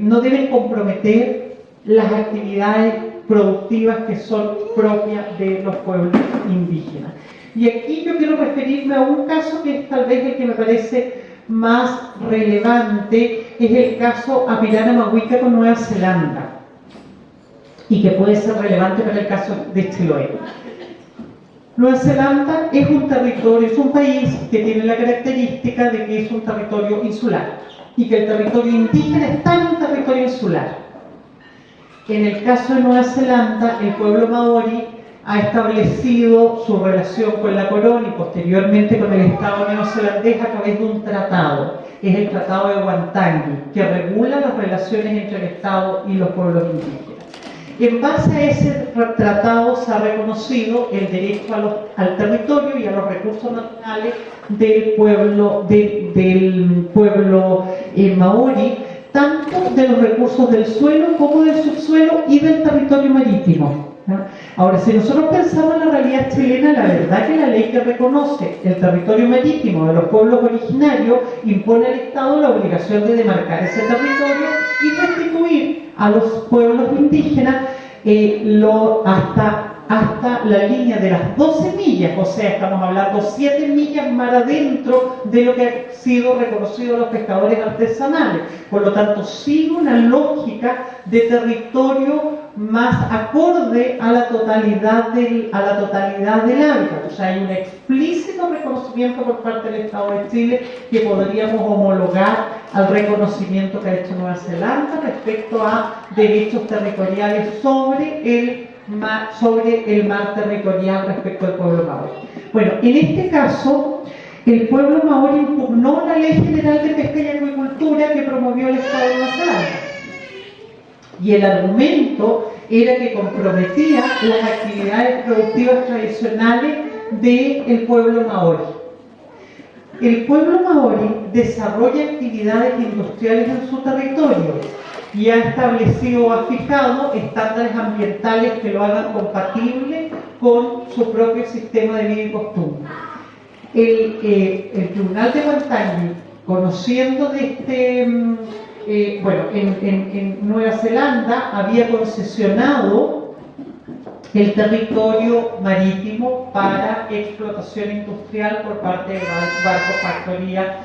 no deben comprometer las actividades productivas que son propias de los pueblos indígenas. Y aquí yo quiero referirme a un caso que es tal vez el que me parece más relevante, es el caso Apirana-Mahuika con Nueva Zelanda, y que puede ser relevante para el caso de Chiloé. Nueva Zelanda es un territorio, es un país que tiene la característica de que es un territorio insular, y que el territorio indígena está en un territorio insular. En el caso de Nueva Zelanda, el pueblo maorí ha establecido su relación con la corona y posteriormente con el Estado neozelandés a través de un tratado es el Tratado de Huantangi, que regula las relaciones entre el Estado y los pueblos indígenas. En base a ese tratado se ha reconocido el derecho al territorio y a los recursos naturales del pueblo, maorí, tanto de los recursos del suelo como del subsuelo y del territorio marítimo. Ahora, si nosotros pensamos en la realidad chilena, la verdad que la ley que reconoce el territorio marítimo de los pueblos originarios impone al Estado la obligación de demarcar ese territorio y restituir a los pueblos indígenas hasta la línea de las 12 millas, o sea, estamos hablando 7 millas más adentro de lo que ha sido reconocido a los pescadores artesanales. Por lo tanto, sigue una lógica de territorio más acorde a la totalidad del hábitat. O sea, hay un explícito reconocimiento por parte del Estado de Chile que podríamos homologar al reconocimiento que ha hecho Nueva Zelanda respecto a derechos territoriales sobre el mar territorial respecto al pueblo maorí. Bueno, en este caso, el pueblo maorí impugnó la Ley General de Pesca y Acuicultura que promovió el Estado de Nueva Zelanda. Y el argumento era que comprometía las actividades productivas tradicionales del pueblo maorí. El pueblo maorí desarrolla actividades industriales en su territorio y ha establecido o ha fijado estándares ambientales que lo hagan compatible con su propio sistema de vida y costumbre. El Tribunal de Huantangi, conociendo de este... en Nueva Zelanda había concesionado el territorio marítimo para explotación industrial por parte de barcos factoría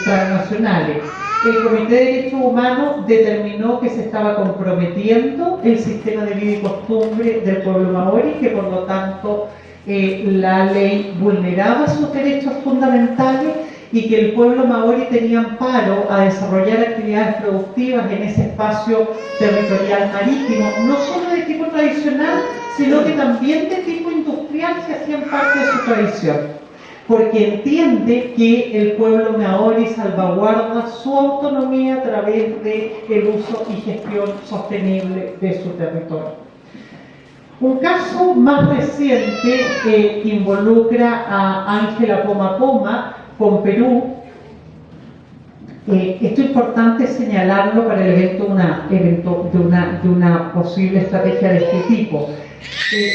transnacionales. El Comité de Derechos Humanos determinó que se estaba comprometiendo el sistema de vida y costumbre del pueblo maorí, que por lo tanto la ley vulneraba sus derechos fundamentales y que el pueblo maorí tenía amparo a desarrollar actividades productivas en ese espacio territorial marítimo, no solo de tipo tradicional, sino que también de tipo industrial que hacían parte de su tradición, porque entiende que el pueblo maorí salvaguarda su autonomía a través del uso y gestión sostenible de su territorio. Un caso más reciente que involucra a Ángela Poma Poma con Perú. Esto es importante señalarlo para el evento de una posible estrategia de este tipo.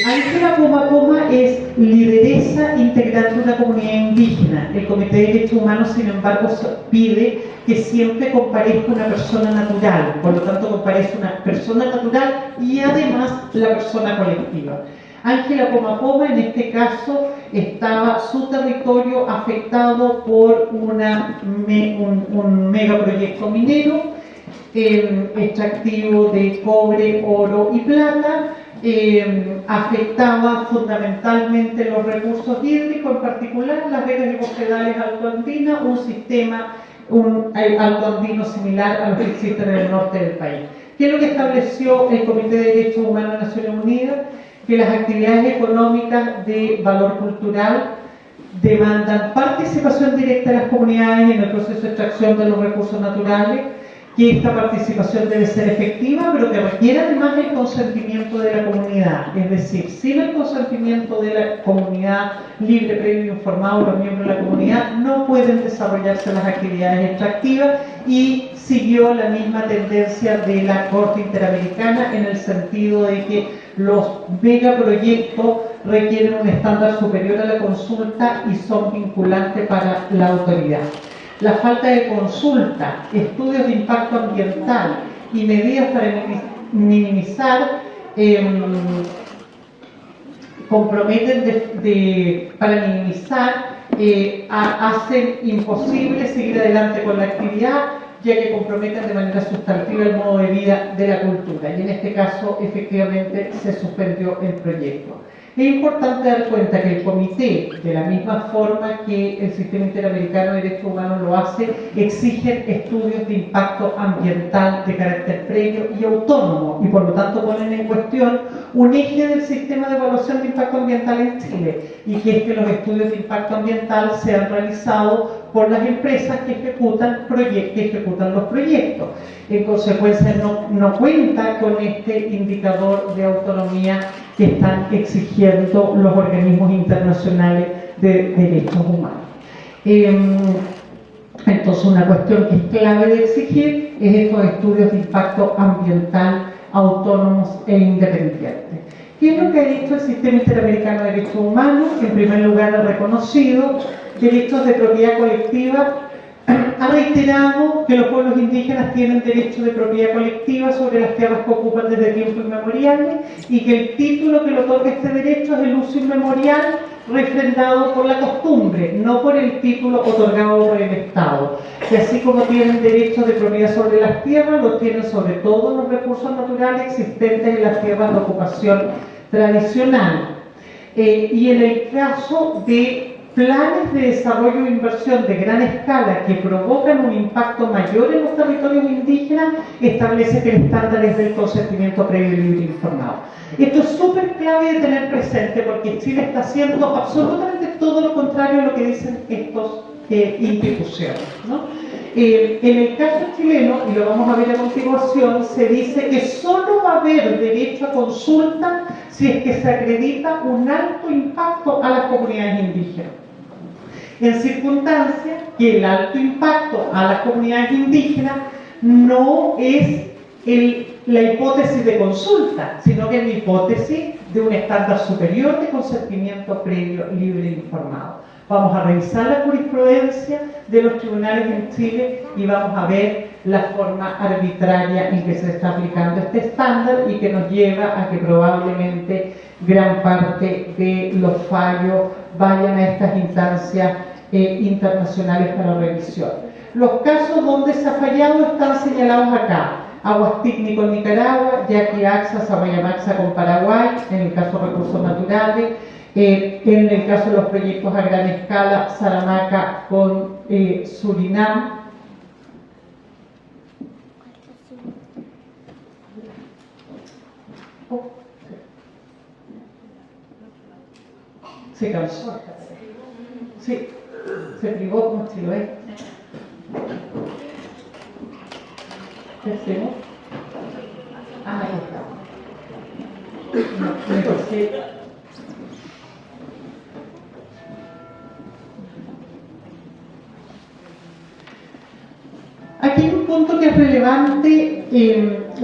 Ángela Poma Poma es lideresa integral de una comunidad indígena. El Comité de Derechos Humanos, sin embargo, pide que siempre comparezca una persona natural, por lo tanto comparece una persona natural y además la persona colectiva. Ángela Poma Poma, en este caso, estaba su territorio afectado por un megaproyecto minero extractivo de cobre, oro y plata. Afectaba fundamentalmente los recursos hídricos, en particular las vegas y bosquedales altoandinas, un sistema altoandino similar a los que existen en el norte del país. ¿Qué es lo que estableció el Comité de Derechos Humanos de Naciones Unidas? Que las actividades económicas de valor cultural demandan participación directa de las comunidades en el proceso de extracción de los recursos naturales, que esta participación debe ser efectiva, pero que requiere además el consentimiento de la comunidad. Es decir, sin el consentimiento de la comunidad libre, previo e informado, los miembros de la comunidad no pueden desarrollarse las actividades extractivas, y siguió la misma tendencia de la Corte Interamericana en el sentido de que los megaproyectos requieren un estándar superior a la consulta y son vinculantes para la autoridad. La falta de consulta, estudios de impacto ambiental y medidas para minimizar hacen imposible seguir adelante con la actividad, ya que comprometen de manera sustantiva el modo de vida de la cultura, y en este caso efectivamente se suspendió el proyecto. Es importante dar cuenta que el comité, de la misma forma que el Sistema Interamericano de Derechos Humanos lo hace, exige estudios de impacto ambiental de carácter previo y autónomo, y por lo tanto ponen en cuestión un eje del sistema de evaluación de impacto ambiental en Chile, y que es que los estudios de impacto ambiental sean realizados por las empresas que ejecutan los proyectos. En consecuencia, no cuenta con este indicador de autonomía que están exigiendo los organismos internacionales de derechos humanos. Entonces, una cuestión que es clave de exigir es estos estudios de impacto ambiental autónomos e independientes. ¿Qué es lo que ha dicho el Sistema Interamericano de Derechos Humanos? En primer lugar, ha reconocido derechos de propiedad colectiva, ha reiterado que los pueblos indígenas tienen derecho de propiedad colectiva sobre las tierras que ocupan desde tiempos inmemoriales, y que el título que le otorga este derecho es el uso inmemorial refrendado por la costumbre, no por el título otorgado por el Estado. Y así como tienen derecho de propiedad sobre las tierras, lo tienen sobre todos los recursos naturales existentes en las tierras de ocupación tradicional. Y en el caso de planes de desarrollo e inversión de gran escala que provocan un impacto mayor en los territorios indígenas, establece que el estándar es del consentimiento previo, libre e informado. Esto es súper clave de tener presente, porque Chile está haciendo absolutamente todo lo contrario a lo que dicen estas instituciones, ¿no? En el caso chileno, y lo vamos a ver a continuación, se dice que solo va a haber derecho a consulta si es que se acredita un alto impacto a las comunidades indígenas. En circunstancias que el alto impacto a las comunidades indígenas no es la hipótesis de consulta, sino que es la hipótesis de un estándar superior de consentimiento previo, libre e informado. Vamos a revisar la jurisprudencia de los tribunales en Chile y vamos a ver la forma arbitraria en que se está aplicando este estándar, y que nos lleva a que probablemente gran parte de los fallos vayan a estas instancias internacionales para revisión. Los casos donde se ha fallado están señalados acá: Aguas TIC con Nicaragua, Yaqui-Axa, Sabayamaxa con Paraguay, en el caso de recursos naturales, en el caso de los proyectos a gran escala, Saramaca con Surinam. Se cansó. Sí, se privó como Chiloé. ¿Qué hacemos? Ah, ahí está. No, me pasé. Aquí hay un punto que es relevante.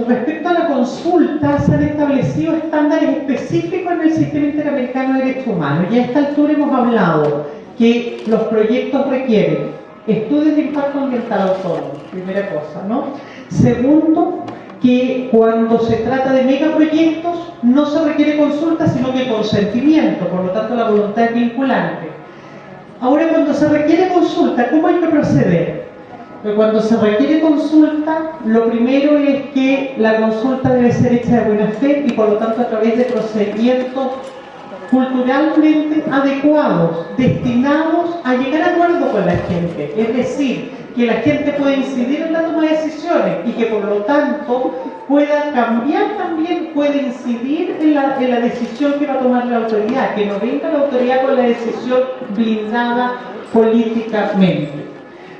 Respecto a la consulta, se han establecido estándares específicos en el Sistema Interamericano de Derechos Humanos. Y a esta altura hemos hablado que los proyectos requieren estudios de impacto ambiental autónomo, primera cosa, ¿no? Segundo, que cuando se trata de megaproyectos no se requiere consulta, sino que consentimiento, por lo tanto la voluntad es vinculante. Ahora, cuando se requiere consulta, ¿cómo hay que proceder? Pero cuando se requiere consulta, lo primero es que la consulta debe ser hecha de buena fe, y por lo tanto a través de procedimientos culturalmente adecuados, destinados a llegar a acuerdo con la gente. Es decir, que la gente pueda incidir en la toma de decisiones, y que por lo tanto pueda cambiar también, puede incidir en la decisión que va a tomar la autoridad, que no venga la autoridad con la decisión blindada políticamente.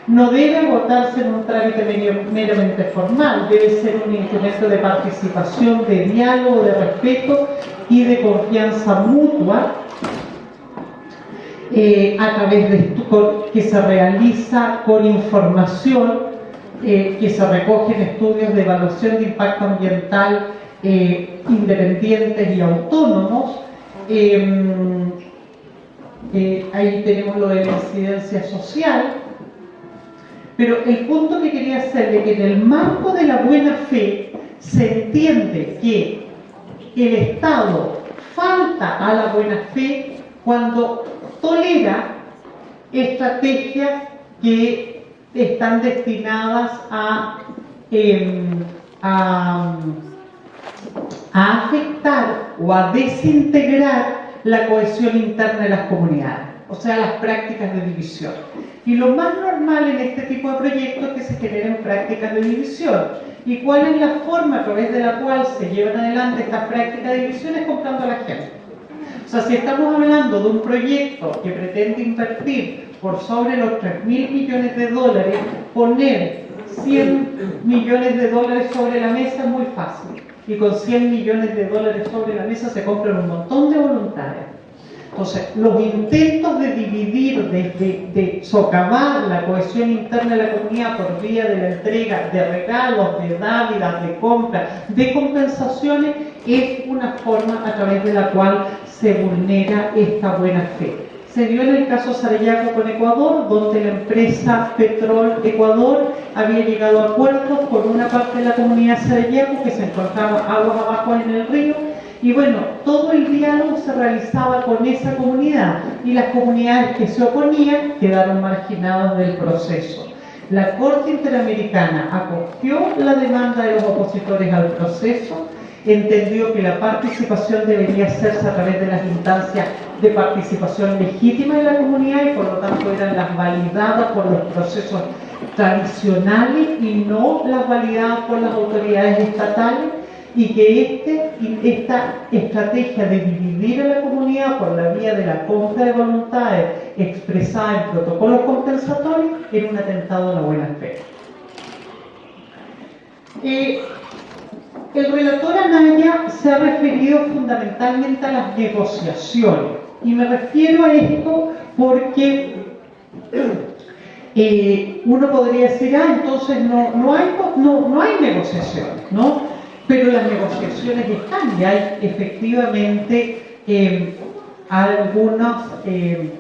No debe agotarse en un trámite meramente formal, debe ser un instrumento de participación, de diálogo, de respeto y de confianza mutua, a través de que se realiza con información que se recoge en estudios de evaluación de impacto ambiental independientes y autónomos. Ahí tenemos lo de la incidencia social. Pero el punto que quería hacer de que en el marco de la buena fe se entiende que el Estado falta a la buena fe cuando tolera estrategias que están destinadas a afectar o a desintegrar la cohesión interna de las comunidades, o sea, las prácticas de división. Y lo más normal en este tipo de proyectos es que se generen prácticas de división. ¿Y cuál es la forma a través de la cual se llevan adelante estas prácticas de división? Es comprando a la gente. O sea, si estamos hablando de un proyecto que pretende invertir por sobre los 3.000 millones de dólares, poner 100 millones de dólares sobre la mesa es muy fácil. Y con 100 millones de dólares sobre la mesa se compran un montón de voluntarios. Entonces, los intentos de dividir, de socavar la cohesión interna de la comunidad por vía de la entrega de regalos, de dávidas, de compras, de compensaciones, es una forma a través de la cual se vulnera esta buena fe. Se dio en el caso Sarellaco con Ecuador, donde la empresa Petrol Ecuador había llegado a acuerdos con una parte de la comunidad Sarellaco que se encontraba aguas abajo en el río. Y bueno, todo el diálogo se realizaba con esa comunidad y las comunidades que se oponían quedaron marginadas del proceso. La Corte Interamericana acogió la demanda de los opositores al proceso, entendió que la participación debería hacerse a través de las instancias de participación legítima de la comunidad y por lo tanto eran las validadas por los procesos tradicionales y no las validadas por las autoridades estatales, y que esta estrategia de dividir a la comunidad por la vía de la compra de voluntades expresada en protocolos compensatorios era un atentado a la buena fe. El relator Anaya se ha referido fundamentalmente a las negociaciones, y me refiero a esto porque uno podría decir, entonces no hay negociaciones, ¿no? Pero las negociaciones están, y hay efectivamente algunos, el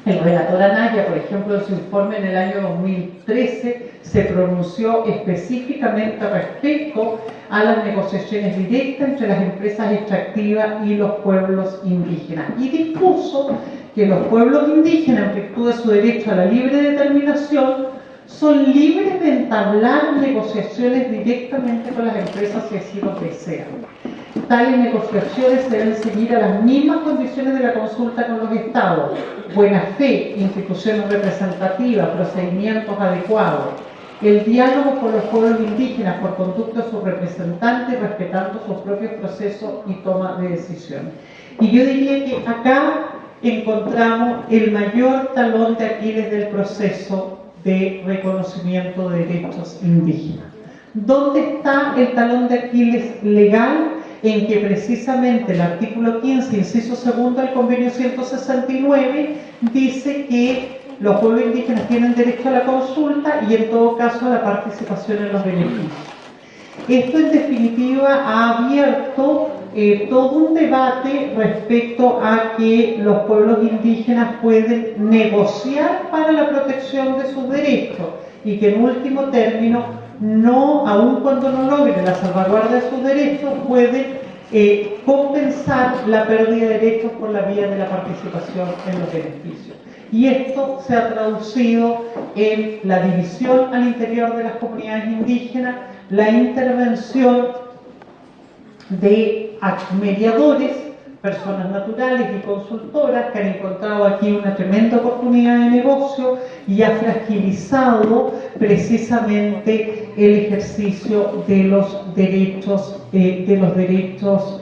relator Anaya, por ejemplo, en su informe en el año 2013, se pronunció específicamente respecto a las negociaciones directas entre las empresas extractivas y los pueblos indígenas, y dispuso que los pueblos indígenas, en virtud de su derecho a la libre determinación, son libres de entablar negociaciones directamente con las empresas si así lo desean. Tales negociaciones deben seguir a las mismas condiciones de la consulta con los estados: buena fe, instituciones representativas, procedimientos adecuados, el diálogo con los pueblos indígenas por conducta de sus representantes, respetando sus propios procesos y toma de decisiones. Y yo diría que acá encontramos el mayor talón de Aquiles del proceso de reconocimiento de derechos indígenas. ¿Dónde está el talón de Aquiles legal? En que precisamente el artículo 15, inciso segundo del convenio 169, dice que los pueblos indígenas tienen derecho a la consulta y en todo caso a la participación en los beneficios. Esto en definitiva ha abierto todo un debate respecto a que los pueblos indígenas pueden negociar para la protección de sus derechos y que en último término, aun cuando no logren la salvaguarda de sus derechos, pueden compensar la pérdida de derechos por la vía de la participación en los beneficios. Y esto se ha traducido en la división al interior de las comunidades indígenas, la intervención de mediadores, personas naturales y consultoras que han encontrado aquí una tremenda oportunidad de negocio y ha fragilizado precisamente el ejercicio de los derechos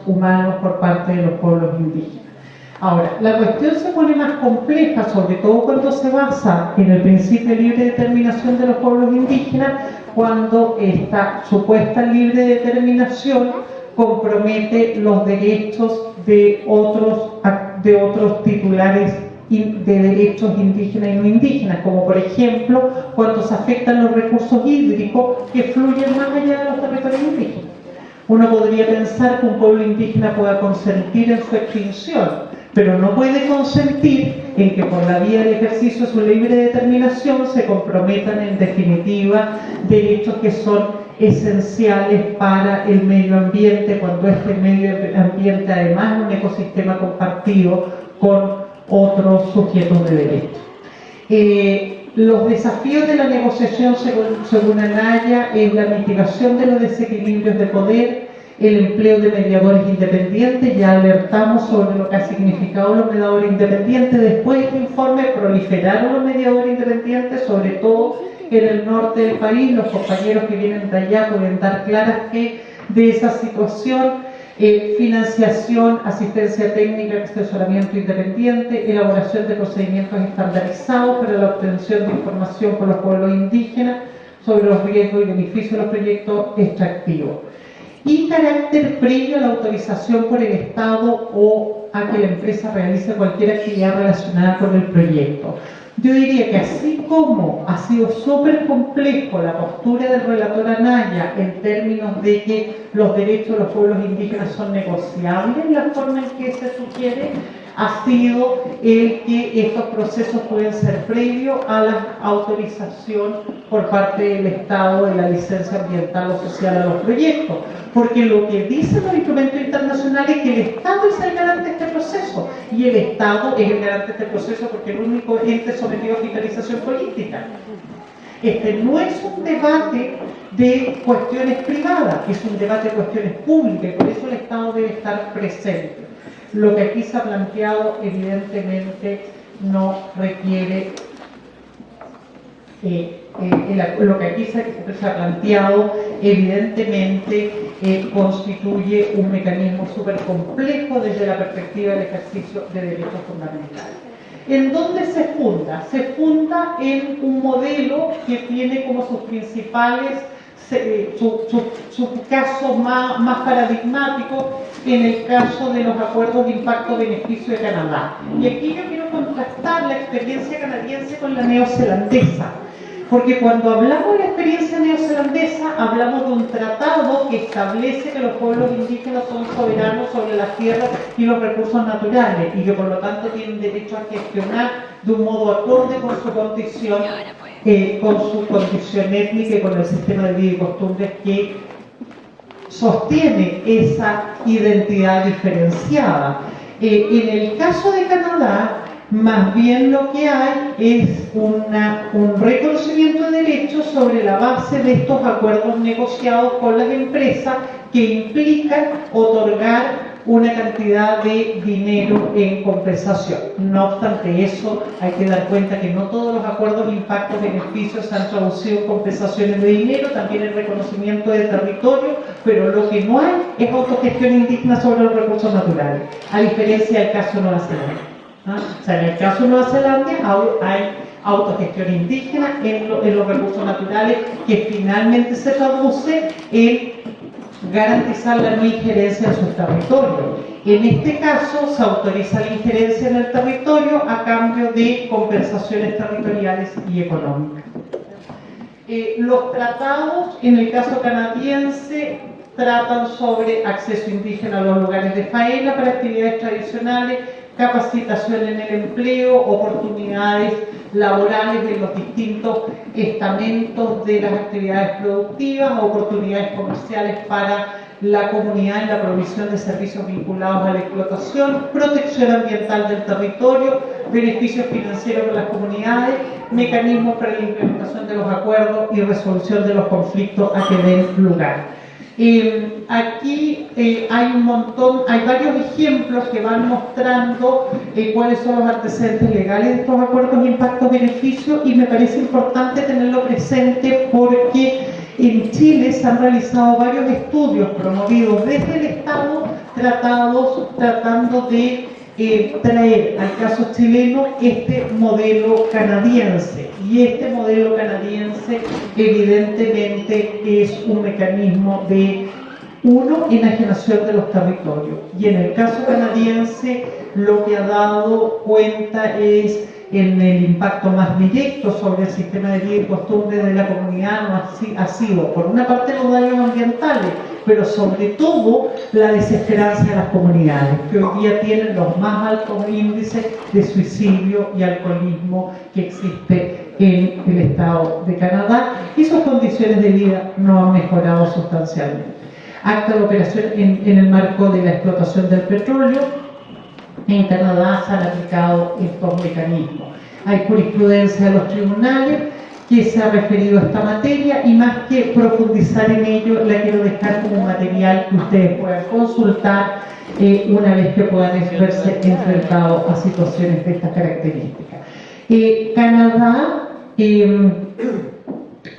humanos por parte de los pueblos indígenas. Ahora, la cuestión se pone más compleja, sobre todo cuando se basa en el principio de libre determinación de los pueblos indígenas, cuando esta supuesta libre determinación compromete los derechos de otros titulares de derechos indígenas y no indígenas, como por ejemplo cuando se afectan los recursos hídricos que fluyen más allá de los territorios indígenas. Uno podría pensar que un pueblo indígena pueda consentir en su extinción, pero no puede consentir en que por la vía del ejercicio de su libre determinación se comprometan en definitiva derechos que son esenciales para el medio ambiente, cuando este medio ambiente además es un ecosistema compartido con otros sujetos de derecho. Los desafíos de la negociación, según Anaya, es la mitigación de los desequilibrios de poder, el empleo de mediadores independientes. Ya alertamos sobre lo que ha significado los mediadores independientes. Después de este informe proliferaron los mediadores independientes, sobre todo en el norte del país. Los compañeros que vienen de allá pueden dar clara fe de esa situación. Financiación, asistencia técnica, asesoramiento independiente, elaboración de procedimientos estandarizados para la obtención de información por los pueblos indígenas sobre los riesgos y beneficios de los proyectos extractivos. Y carácter previo a la autorización por el Estado o a que la empresa realice cualquier actividad relacionada con el proyecto. Yo diría que así como ha sido súper complejo la postura del relator Anaya en términos de que los derechos de los pueblos indígenas son negociables, la forma en que se sugiere ha sido el que estos procesos pueden ser previos a la autorización por parte del Estado de la licencia ambiental o social a los proyectos. Porque lo que dicen los instrumentos internacionales es que el Estado es el garante de este proceso, y el Estado es el garante de este proceso porque es el único ente sometido a fiscalización política. Este no es un debate de cuestiones privadas, es un debate de cuestiones públicas, y por eso el Estado debe estar presente. Lo que aquí se ha planteado evidentemente no requiere, lo que aquí se ha planteado evidentemente constituye un mecanismo súper complejo desde la perspectiva del ejercicio de derechos fundamentales. ¿En dónde se funda? Se funda en un modelo que tiene como sus principales, su caso más paradigmático en el caso de los acuerdos de impacto-beneficio de Canadá. Y aquí yo quiero contrastar la experiencia canadiense con la neozelandesa, porque cuando hablamos de la experiencia neozelandesa, hablamos de un tratado que establece que los pueblos indígenas son soberanos sobre las tierras y los recursos naturales, y que por lo tanto tienen derecho a gestionar de un modo acorde con su condición étnica y con el sistema de vida y costumbres que sostiene esa identidad diferenciada. En el caso de Canadá, más bien lo que hay es un reconocimiento de derechos sobre la base de estos acuerdos negociados con las empresas que implican otorgar una cantidad de dinero en compensación. No obstante eso, hay que dar cuenta que no todos los acuerdos de impacto-beneficios se han traducido en compensaciones de dinero, también el reconocimiento de territorio, pero lo que no hay es autogestión indígena sobre los recursos naturales, a diferencia del caso de Nueva Zelanda. O sea, en el caso de Nueva Zelanda hay autogestión indígena en los recursos naturales, que finalmente se traduce en garantizar la no injerencia en sus territorios. En este caso se autoriza la injerencia en el territorio a cambio de compensaciones territoriales y económicas. Los tratados, en el caso canadiense, tratan sobre acceso indígena a los lugares de faena para actividades tradicionales, capacitación en el empleo, oportunidades laborales en los distintos estamentos de las actividades productivas, oportunidades comerciales para la comunidad en la provisión de servicios vinculados a la explotación, protección ambiental del territorio, beneficios financieros para las comunidades, mecanismos para la implementación de los acuerdos y resolución de los conflictos a que den lugar. Aquí hay varios ejemplos que van mostrando cuáles son los antecedentes legales de estos acuerdos de impacto-beneficio, y me parece importante tenerlo presente porque en Chile se han realizado varios estudios promovidos desde el Estado tratando de traer al caso chileno este modelo canadiense. Y este modelo canadiense evidentemente es un mecanismo de enajenación de los territorios. Y en el caso canadiense lo que ha dado cuenta es en el impacto más directo sobre el sistema de vida y costumbres de la comunidad ha sido, por una parte, los daños ambientales, pero sobre todo la desesperanza de las comunidades, que hoy día tienen los más altos índices de suicidio y alcoholismo que existe en el estado de Canadá, y sus condiciones de vida no han mejorado sustancialmente. Acta de operación en el marco de la explotación del petróleo. En Canadá se han aplicado estos mecanismos. Hay jurisprudencia de los tribunales que se ha referido a esta materia, y más que profundizar en ello, la quiero dejar como material que ustedes puedan consultar una vez que puedan verse enfrentados a situaciones de estas características. Canadá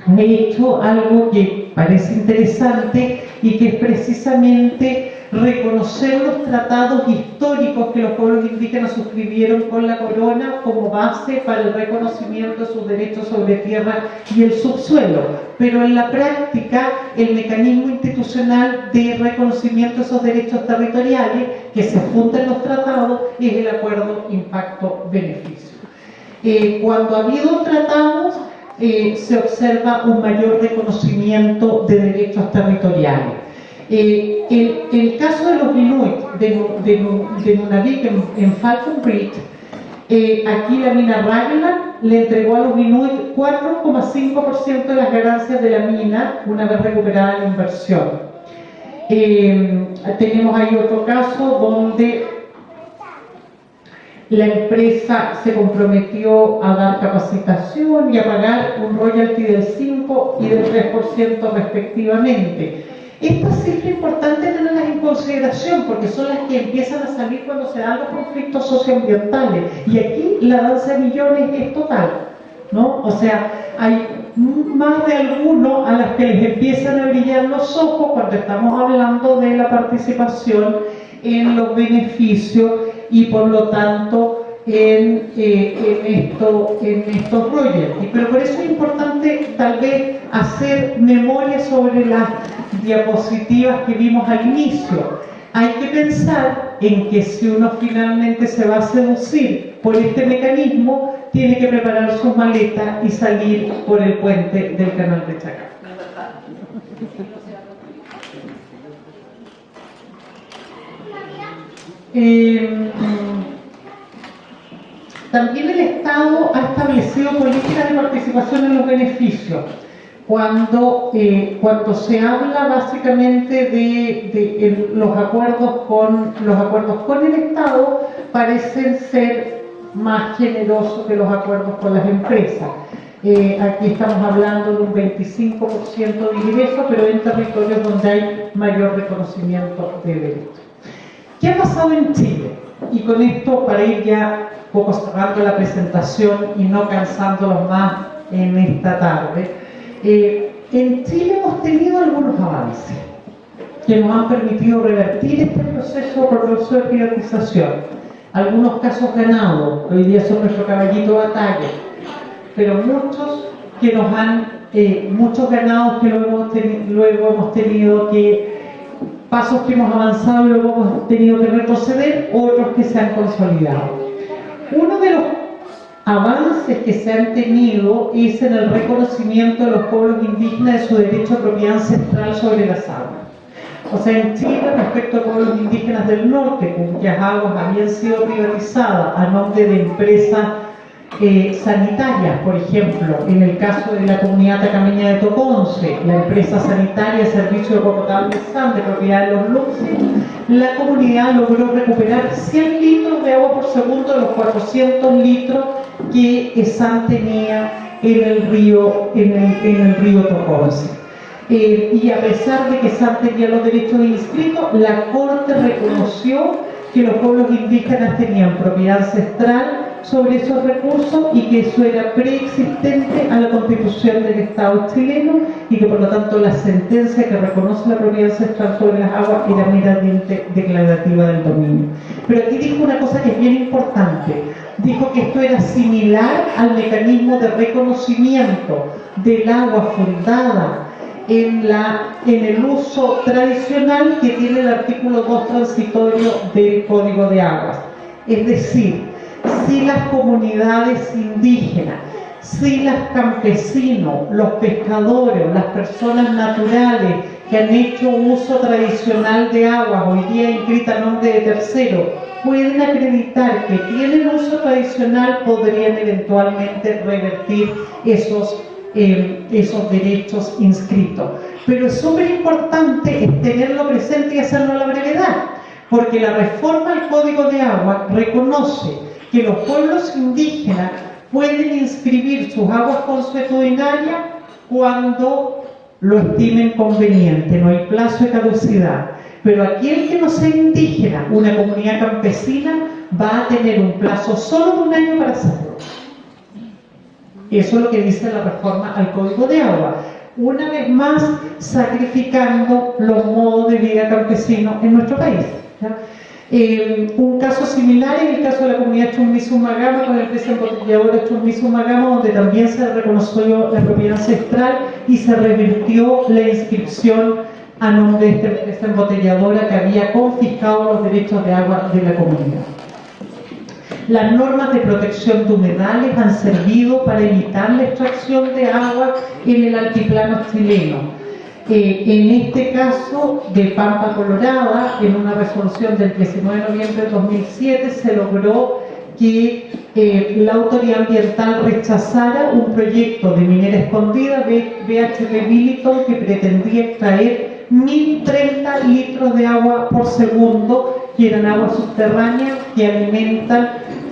ha hecho algo que parece interesante y que es precisamente reconocer los tratados históricos que los pueblos indígenas suscribieron con la corona como base para el reconocimiento de sus derechos sobre tierra y el subsuelo, pero en la práctica el mecanismo institucional de reconocimiento de esos derechos territoriales que se funda en los tratados es el acuerdo impacto-beneficio. Cuando ha habido tratados se observa un mayor reconocimiento de derechos territoriales. El caso de los Inuit de Nunavik en Falcon Bridge, aquí la mina Raglan le entregó a los Inuit 4,5% de las ganancias de la mina una vez recuperada la inversión. Tenemos ahí otro caso donde la empresa se comprometió a dar capacitación y a pagar un royalty del 5 y del 3% respectivamente. Estas cifras importantes tenerlas en consideración porque son las que empiezan a salir cuando se dan los conflictos socioambientales, y aquí la danza de millones es total, ¿no? O sea, hay más de algunos a las que les empiezan a brillar los ojos cuando estamos hablando de la participación en los beneficios y por lo tanto en estos royalties. Pero por eso es importante tal vez hacer memoria sobre las diapositivas que vimos al inicio. Hay que pensar en que si uno finalmente se va a seducir por este mecanismo, tiene que preparar sus maletas y salir por el puente del canal de Chacán. También el Estado ha establecido políticas de participación en los beneficios. Cuando se habla básicamente de los acuerdos con el Estado, parecen ser más generosos que los acuerdos con las empresas. Aquí estamos hablando de un 25% de ingresos, pero en territorios donde hay mayor reconocimiento de derechos. ¿Qué ha pasado en Chile? Y con esto, para ir ya un poco cerrando la presentación y no cansándolos más en esta tarde, en Chile hemos tenido algunos avances que nos han permitido revertir este proceso de privatización. Algunos casos ganados, hoy día son nuestro caballito de batalla, pero muchos ganados que luego hemos tenido que, pasos que hemos avanzado y luego hemos tenido que retroceder, otros que se han consolidado. Uno de los avances que se han tenido es en el reconocimiento de los pueblos indígenas de su derecho a propiedad ancestral sobre las aguas. O sea, en Chile, respecto a pueblos indígenas del norte, cuyas aguas habían sido privatizadas a nombre de empresas sanitarias, por ejemplo, en el caso de la comunidad tacameña de Toconce, la empresa sanitaria Servicio de Agua Potable SAN, de propiedad de los Luxes, la comunidad logró recuperar 100 litros de agua por segundo de los 400 litros que SAN tenía en el río Toconce. Y a pesar de que SAN tenía los derechos inscritos, la Corte reconoció que los pueblos indígenas tenían propiedad ancestral sobre esos recursos y que eso era preexistente a la Constitución del Estado chileno, y que por lo tanto la sentencia que reconoce la propiedad ancestral sobre las aguas era meramente declarativa del dominio. Pero aquí dijo una cosa que es bien importante. Dijo que esto era similar al mecanismo de reconocimiento del agua fundada en el uso tradicional que tiene el artículo 2 transitorio del Código de Aguas. Es decir, si las comunidades indígenas, si los campesinos, los pescadores, las personas naturales que han hecho uso tradicional de aguas, hoy día inscrita a nombre de terceros, pueden acreditar que tienen uso tradicional, podrían eventualmente revertir esos derechos inscritos. Pero es súper importante tenerlo presente y hacerlo a la brevedad, porque la reforma al Código de Agua reconoce que los pueblos indígenas pueden inscribir sus aguas consuetudinarias cuando lo estimen conveniente, no hay plazo de caducidad. Pero aquel que no sea indígena, una comunidad campesina, va a tener un plazo solo de 1 año para hacerlo. Eso es lo que dice la reforma al Código de Agua. Una vez más, sacrificando los modos de vida campesinos en nuestro país, ¿ya? Un caso similar es el caso de la comunidad Chumbi-Sumagama con la empresa embotelladora Chumbi-Sumagama, donde también se reconoció la propiedad ancestral y se revirtió la inscripción a nombre de esta empresa embotelladora que había confiscado los derechos de agua de la comunidad. Las normas de protección de humedales han servido para evitar la extracción de agua en el altiplano chileno. En este caso de Pampa Colorada, en una resolución del 19 de noviembre de 2007, se logró que la autoridad ambiental rechazara un proyecto de minera escondida de BHP Billiton que pretendía extraer 1030 litros de agua por segundo, que eran aguas subterráneas que alimentan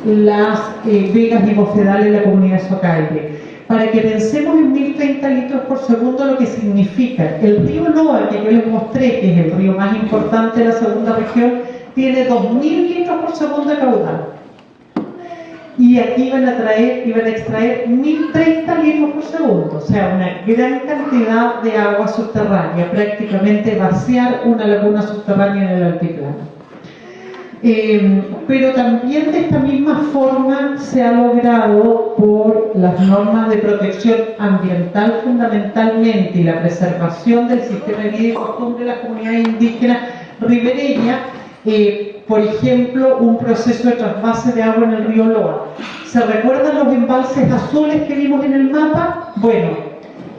las vegas y bofedales de la comunidad Socaire. Para que pensemos en 1030 litros por segundo, lo que significa el río Loa, que yo les mostré, que es el río más importante de la segunda región, tiene 2000 litros por segundo de caudal. Y aquí iban a extraer 1030 litros por segundo, o sea, una gran cantidad de agua subterránea, prácticamente vaciar una laguna subterránea en el altiplano. Pero también de esta misma forma se ha logrado, por las normas de protección ambiental fundamentalmente y la preservación del sistema de vida y costumbre de las comunidades indígenas ribereñas, por ejemplo, un proceso de trasvase de agua en el río Loa. ¿Se recuerdan los embalses azules que vimos en el mapa? Bueno,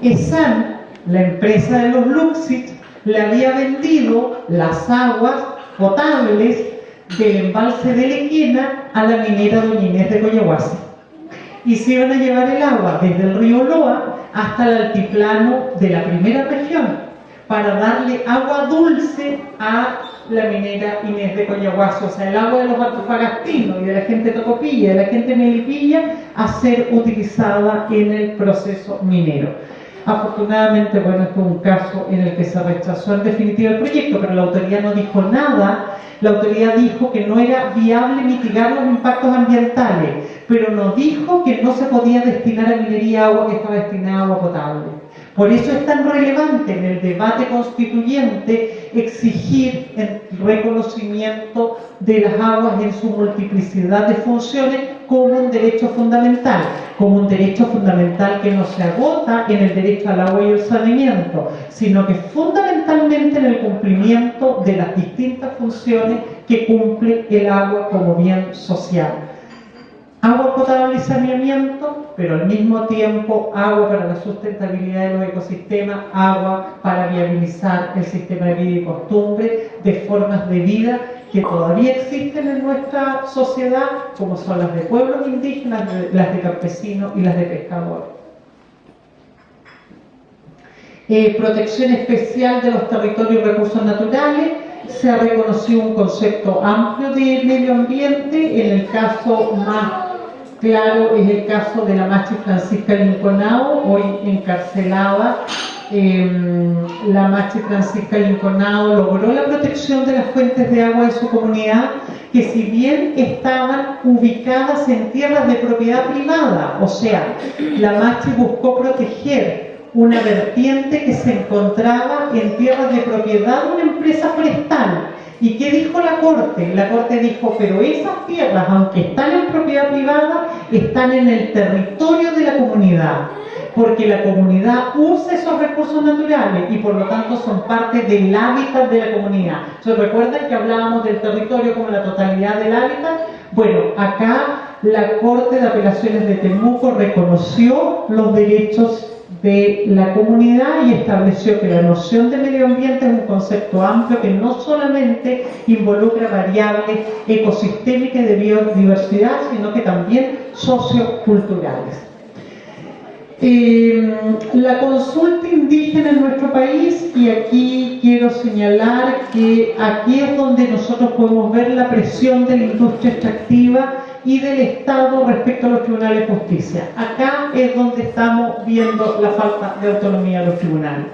ESAN, la empresa de los Luxich, le había vendido las aguas potables del embalse de Lequena a la minera Doña Inés de Coyahuasi. Y se iban a llevar el agua desde el río Loa hasta el altiplano de la primera región para darle agua dulce a la minera Inés de Coyahuasi, o sea, el agua de los antofagastinos y de la gente tocopilla, de la gente melipilla, a ser utilizada en el proceso minero. Afortunadamente, bueno, esto es un caso en el que se rechazó en definitiva el proyecto, pero la autoridad no dijo nada. La autoridad dijo que no era viable mitigar los impactos ambientales, pero no dijo que no se podía destinar a minería agua que estaba destinada a agua potable. Por eso es tan relevante en el debate constituyente exigir el reconocimiento de las aguas en su multiplicidad de funciones como un derecho fundamental que no se agota en el derecho al agua y el saneamiento, sino que fundamentalmente en el cumplimiento de las distintas funciones que cumple el agua como bien social. Agua potable y saneamiento, pero al mismo tiempo agua para la sustentabilidad de los ecosistemas, agua para viabilizar el sistema de vida y costumbre de formas de vida que todavía existen en nuestra sociedad, como son las de pueblos indígenas, las de campesinos y las de pescadores. Protección especial de los territorios y recursos naturales. Se ha reconocido un concepto amplio de medio ambiente. En el caso más claro es el caso de la Machi Francisca Linconao, hoy encarcelada. La Machi Francisca Linconao logró la protección de las fuentes de agua de su comunidad, que si bien estaban ubicadas en tierras de propiedad privada, o sea, la Machi buscó proteger una vertiente que se encontraba en tierras de propiedad de una empresa forestal. ¿Y qué dijo la Corte? La Corte dijo, pero esas tierras, aunque están en propiedad privada, están en el territorio de la comunidad, porque la comunidad usa esos recursos naturales y por lo tanto son parte del hábitat de la comunidad. ¿Se recuerdan que hablábamos del territorio como la totalidad del hábitat? Bueno, acá la Corte de Apelaciones de Temuco reconoció los derechos de la comunidad y estableció que la noción de medio ambiente es un concepto amplio que no solamente involucra variables ecosistémicas y de biodiversidad, sino que también socioculturales. La consulta indígena en nuestro país, y aquí quiero señalar que aquí es donde nosotros podemos ver la presión de la industria extractiva y del Estado respecto a los tribunales de justicia. Acá es donde estamos viendo la falta de autonomía de los tribunales.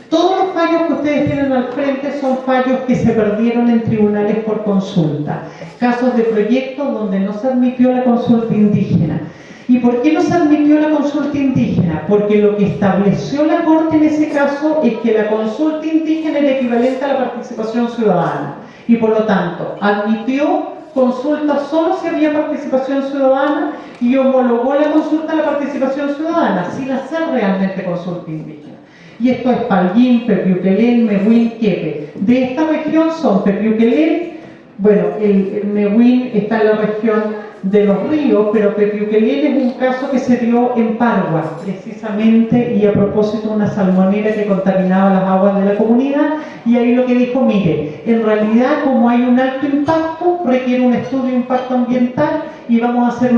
Todos los fallos que ustedes tienen al frente son fallos que se perdieron en tribunales por consulta. Casos de proyectos donde no se admitió la consulta indígena. ¿Y por qué no se admitió la consulta indígena? Porque lo que estableció la Corte en ese caso es que la consulta indígena era equivalente a la participación ciudadana. Y por lo tanto, admitió consulta solo si había participación ciudadana y homologó la consulta a la participación ciudadana, sin hacer realmente consulta indígena. Y esto es Palguín, Pepiuquelén, Mewin, Quepe. De esta región son Pepiuquelén, bueno, el Mewin está en la región de los ríos, pero Pepiuquelén es un caso que se dio en Pargua, precisamente, y a propósito de una salmonera que contaminaba las aguas de la comunidad, y ahí lo que dijo, mire, en realidad como hay un alto impacto, requiere un estudio de impacto ambiental, y vamos a hacer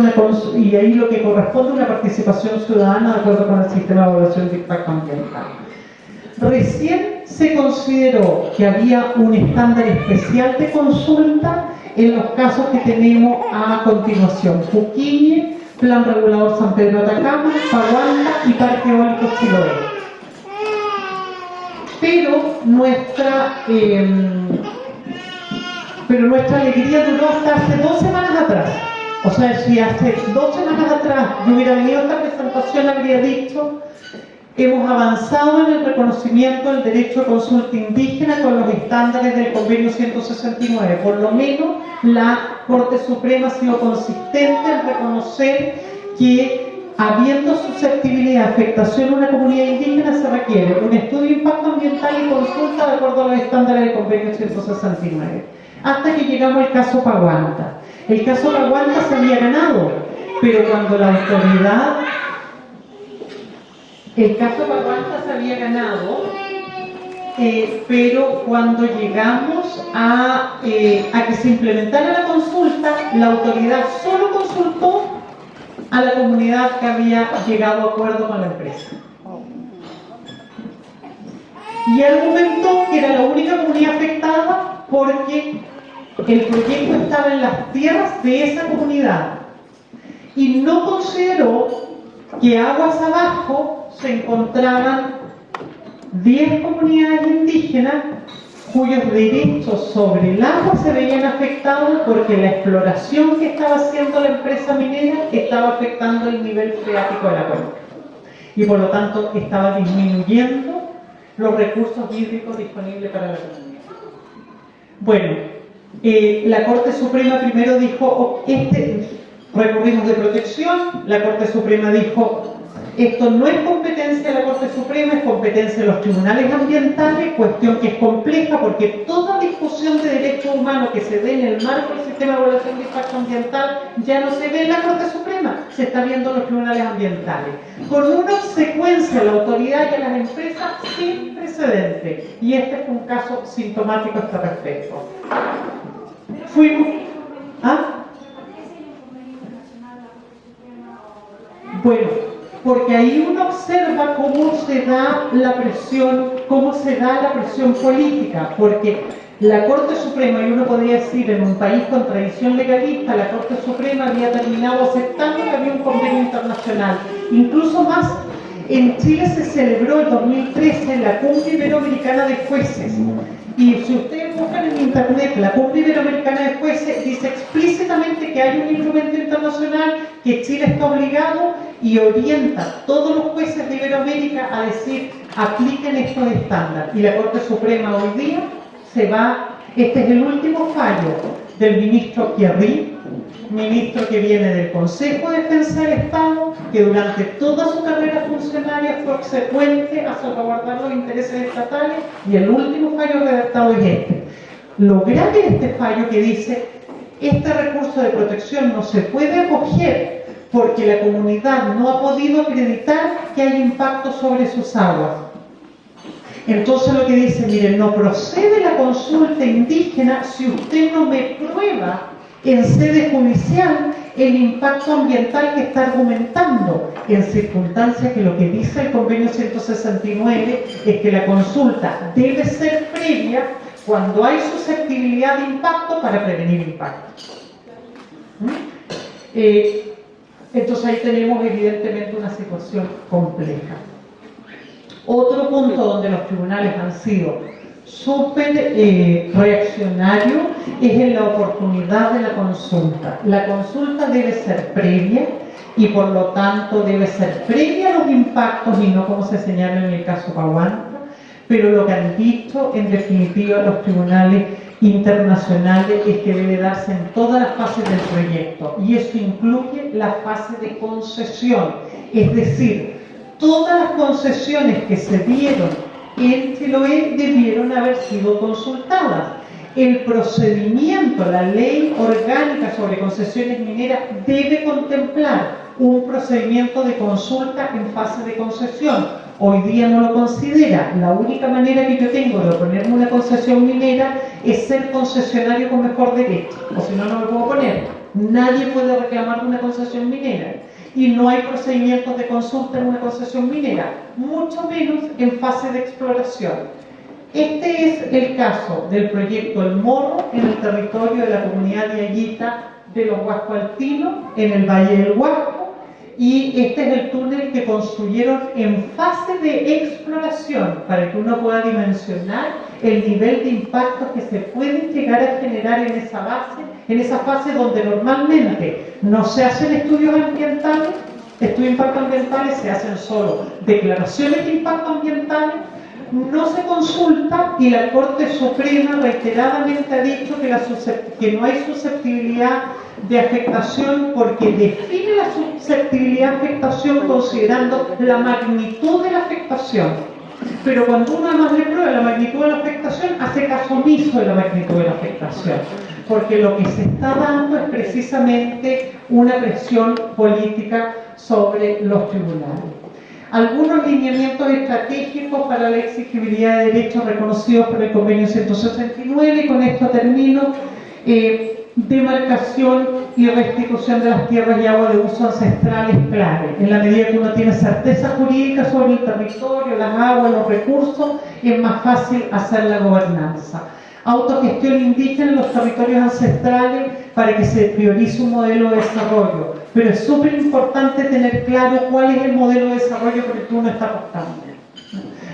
y ahí lo que corresponde a una participación ciudadana de acuerdo con el sistema de evaluación de impacto ambiental. Recién se consideró que había un estándar especial de consulta en los casos que tenemos a continuación: Puquiñe, Plan Regulador San Pedro de Atacama, Paguanda y Parque Eólico Chiloé. Pero nuestra alegría duró hasta hace 2 semanas atrás. O sea, si hace 2 semanas atrás yo hubiera venido a esta presentación, habría dicho: hemos avanzado en el reconocimiento del derecho a consulta indígena con los estándares del Convenio 169. Por lo menos la Corte Suprema ha sido consistente en reconocer que, habiendo susceptibilidad de afectación a una comunidad indígena, se requiere un estudio de impacto ambiental y consulta de acuerdo a los estándares del Convenio 169. Hasta que llegamos al caso Paguanta. El caso Paguanta se había ganado, pero cuando la autoridad... El caso Paguanta se había ganado, pero cuando llegamos a que se implementara la consulta, la autoridad solo consultó a la comunidad que había llegado a acuerdo con la empresa. Y argumentó que era la única comunidad afectada porque el proyecto estaba en las tierras de esa comunidad. Y no consideró que aguas abajo se encontraban 10 comunidades indígenas cuyos derechos sobre el agua se veían afectados porque la exploración que estaba haciendo la empresa minera estaba afectando el nivel freático de la cuenca. Y por lo tanto estaba disminuyendo los recursos hídricos disponibles para la comunidad. Bueno, la Corte Suprema primero dijo, recurrimos de protección, la Corte Suprema dijo, esto no es competencia de la Corte Suprema, es competencia de los tribunales ambientales, cuestión que es compleja porque toda discusión de derechos humanos que se dé en el marco del sistema de evaluación de impacto ambiental ya no se ve en la Corte Suprema, se está viendo en los tribunales ambientales, con una obsecuencia a la autoridad y a las empresas sin precedente. Y este es un caso sintomático a este respecto. Bueno, porque ahí uno observa cómo se da la presión política, porque la Corte Suprema, y uno podría decir en un país con tradición legalista, la Corte Suprema había terminado aceptando que había un convenio internacional. Incluso más, en Chile se celebró en 2013 la Cumbre Iberoamericana de Jueces. Y si ustedes buscan en internet la Cumbre Iberoamericana de Jueces, dice explícitamente que hay un instrumento internacional que Chile está obligado y orienta a todos los jueces de Iberoamérica a decir, apliquen estos estándares. Y la Corte Suprema hoy día este es el último fallo del ministro Pierri, ministro que viene del Consejo de Defensa del Estado, que durante toda su carrera funcionaria fue obsecuente a salvaguardar los intereses estatales, y el último fallo redactado es este. Lo grave de este fallo que dice, este recurso de protección no se puede acoger porque la comunidad no ha podido acreditar que hay impacto sobre sus aguas. Entonces lo que dice, miren, no procede la consulta indígena si usted no me prueba en sede judicial el impacto ambiental que está argumentando, en circunstancias que lo que dice el convenio 169 es que la consulta debe ser previa cuando hay susceptibilidad de impacto para prevenir impactos. Entonces ahí tenemos evidentemente una situación compleja. Otro punto donde los tribunales han sido súper reaccionarios es en la oportunidad de la consulta. La consulta debe ser previa y por lo tanto debe ser previa a los impactos y no como se señala en el caso Paguanta, pero lo que han dicho en definitiva los tribunales internacionales es que debe darse en todas las fases del proyecto y eso incluye la fase de concesión, es decir, todas las concesiones que se dieron en Chiloé debieron haber sido consultadas. El procedimiento, la ley orgánica sobre concesiones mineras debe contemplar un procedimiento de consulta en fase de concesión. Hoy día no lo considera. La única manera que yo tengo de oponerme una concesión minera es ser concesionario con mejor derecho, o si no, no me puedo poner. Nadie puede reclamar una concesión minera y no hay procedimientos de consulta en una concesión minera, mucho menos en fase de exploración. Este es el caso del proyecto El Morro en el territorio de la comunidad de Ayita de los Huascoaltinos, en el Valle del Huasco, y este es el túnel que construyeron en fase de exploración para que uno pueda dimensionar el nivel de impactos que se pueden llegar a generar en esa fase donde normalmente no se hacen estudios ambientales, estudios de impacto ambientales, se hacen solo declaraciones de impacto ambientales, no se consulta y la Corte Suprema reiteradamente ha dicho que no hay susceptibilidad de afectación porque define la susceptibilidad de afectación considerando la magnitud de la afectación. Pero cuando uno además le prueba la magnitud de la afectación, hace caso omiso de la magnitud de la afectación, porque lo que se está dando es precisamente una presión política sobre los tribunales. Algunos lineamientos estratégicos para la exigibilidad de derechos reconocidos por el Convenio 169, y con esto termino. Demarcación y restitución de las tierras y agua de uso ancestral es clave. En la medida que uno tiene certeza jurídica sobre el territorio, las aguas, los recursos, es más fácil hacer la gobernanza. Autogestión indígena en los territorios ancestrales para que se priorice un modelo de desarrollo. Pero es súper importante tener claro cuál es el modelo de desarrollo por el que uno está apostando.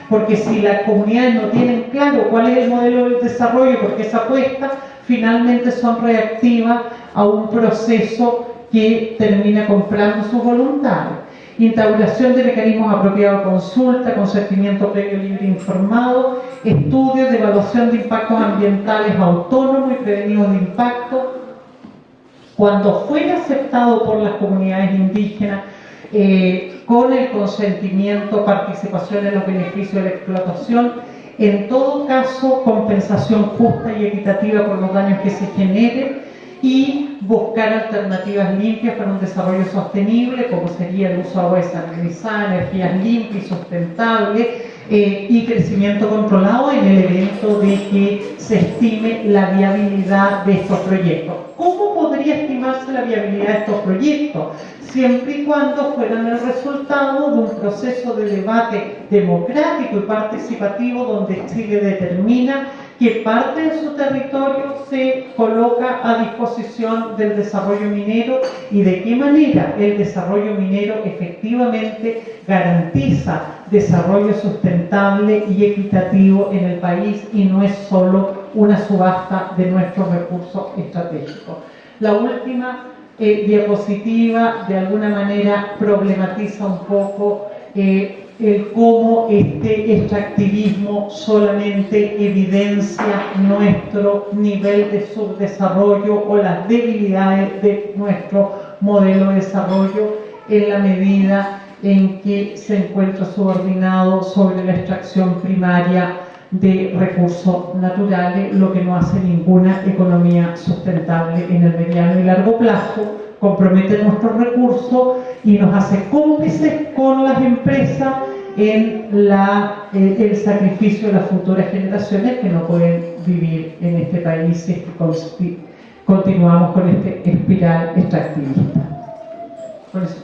Porque si las comunidades no tienen claro cuál es el modelo de desarrollo porque esa apuesta, finalmente son reactivas a un proceso que termina comprando sus voluntades. Instauración de mecanismos apropiados de consulta, consentimiento previo libre e informado, estudios de evaluación de impactos ambientales autónomos y prevenidos de impacto. Cuando fuera aceptado por las comunidades indígenas, con el consentimiento, participación en los beneficios de la explotación, en todo caso compensación justa y equitativa por los daños que se generen y buscar alternativas limpias para un desarrollo sostenible, como sería el uso de agua desalinizada, energías limpias y sustentables, y crecimiento controlado en el evento de que se estime la viabilidad de estos proyectos. ¿Cómo podría estimarse la viabilidad de estos proyectos? Siempre y cuando fueran el resultado de un proceso de debate democrático y participativo donde Chile determina que parte de su territorio se coloca a disposición del desarrollo minero y de qué manera el desarrollo minero efectivamente garantiza desarrollo sustentable y equitativo en el país y no es solo una subasta de nuestros recursos estratégicos. La última diapositiva de alguna manera problematiza un poco el cómo este extractivismo solamente evidencia nuestro nivel de subdesarrollo o las debilidades de nuestro modelo de desarrollo en la medida en que se encuentra subordinado sobre la extracción primaria de recursos naturales, lo que no hace ninguna economía sustentable en el mediano y largo plazo, compromete nuestros recursos y nos hace cómplices con las empresas en el sacrificio de las futuras generaciones que no pueden vivir en este país si continuamos con este espiral extractivista. Por eso,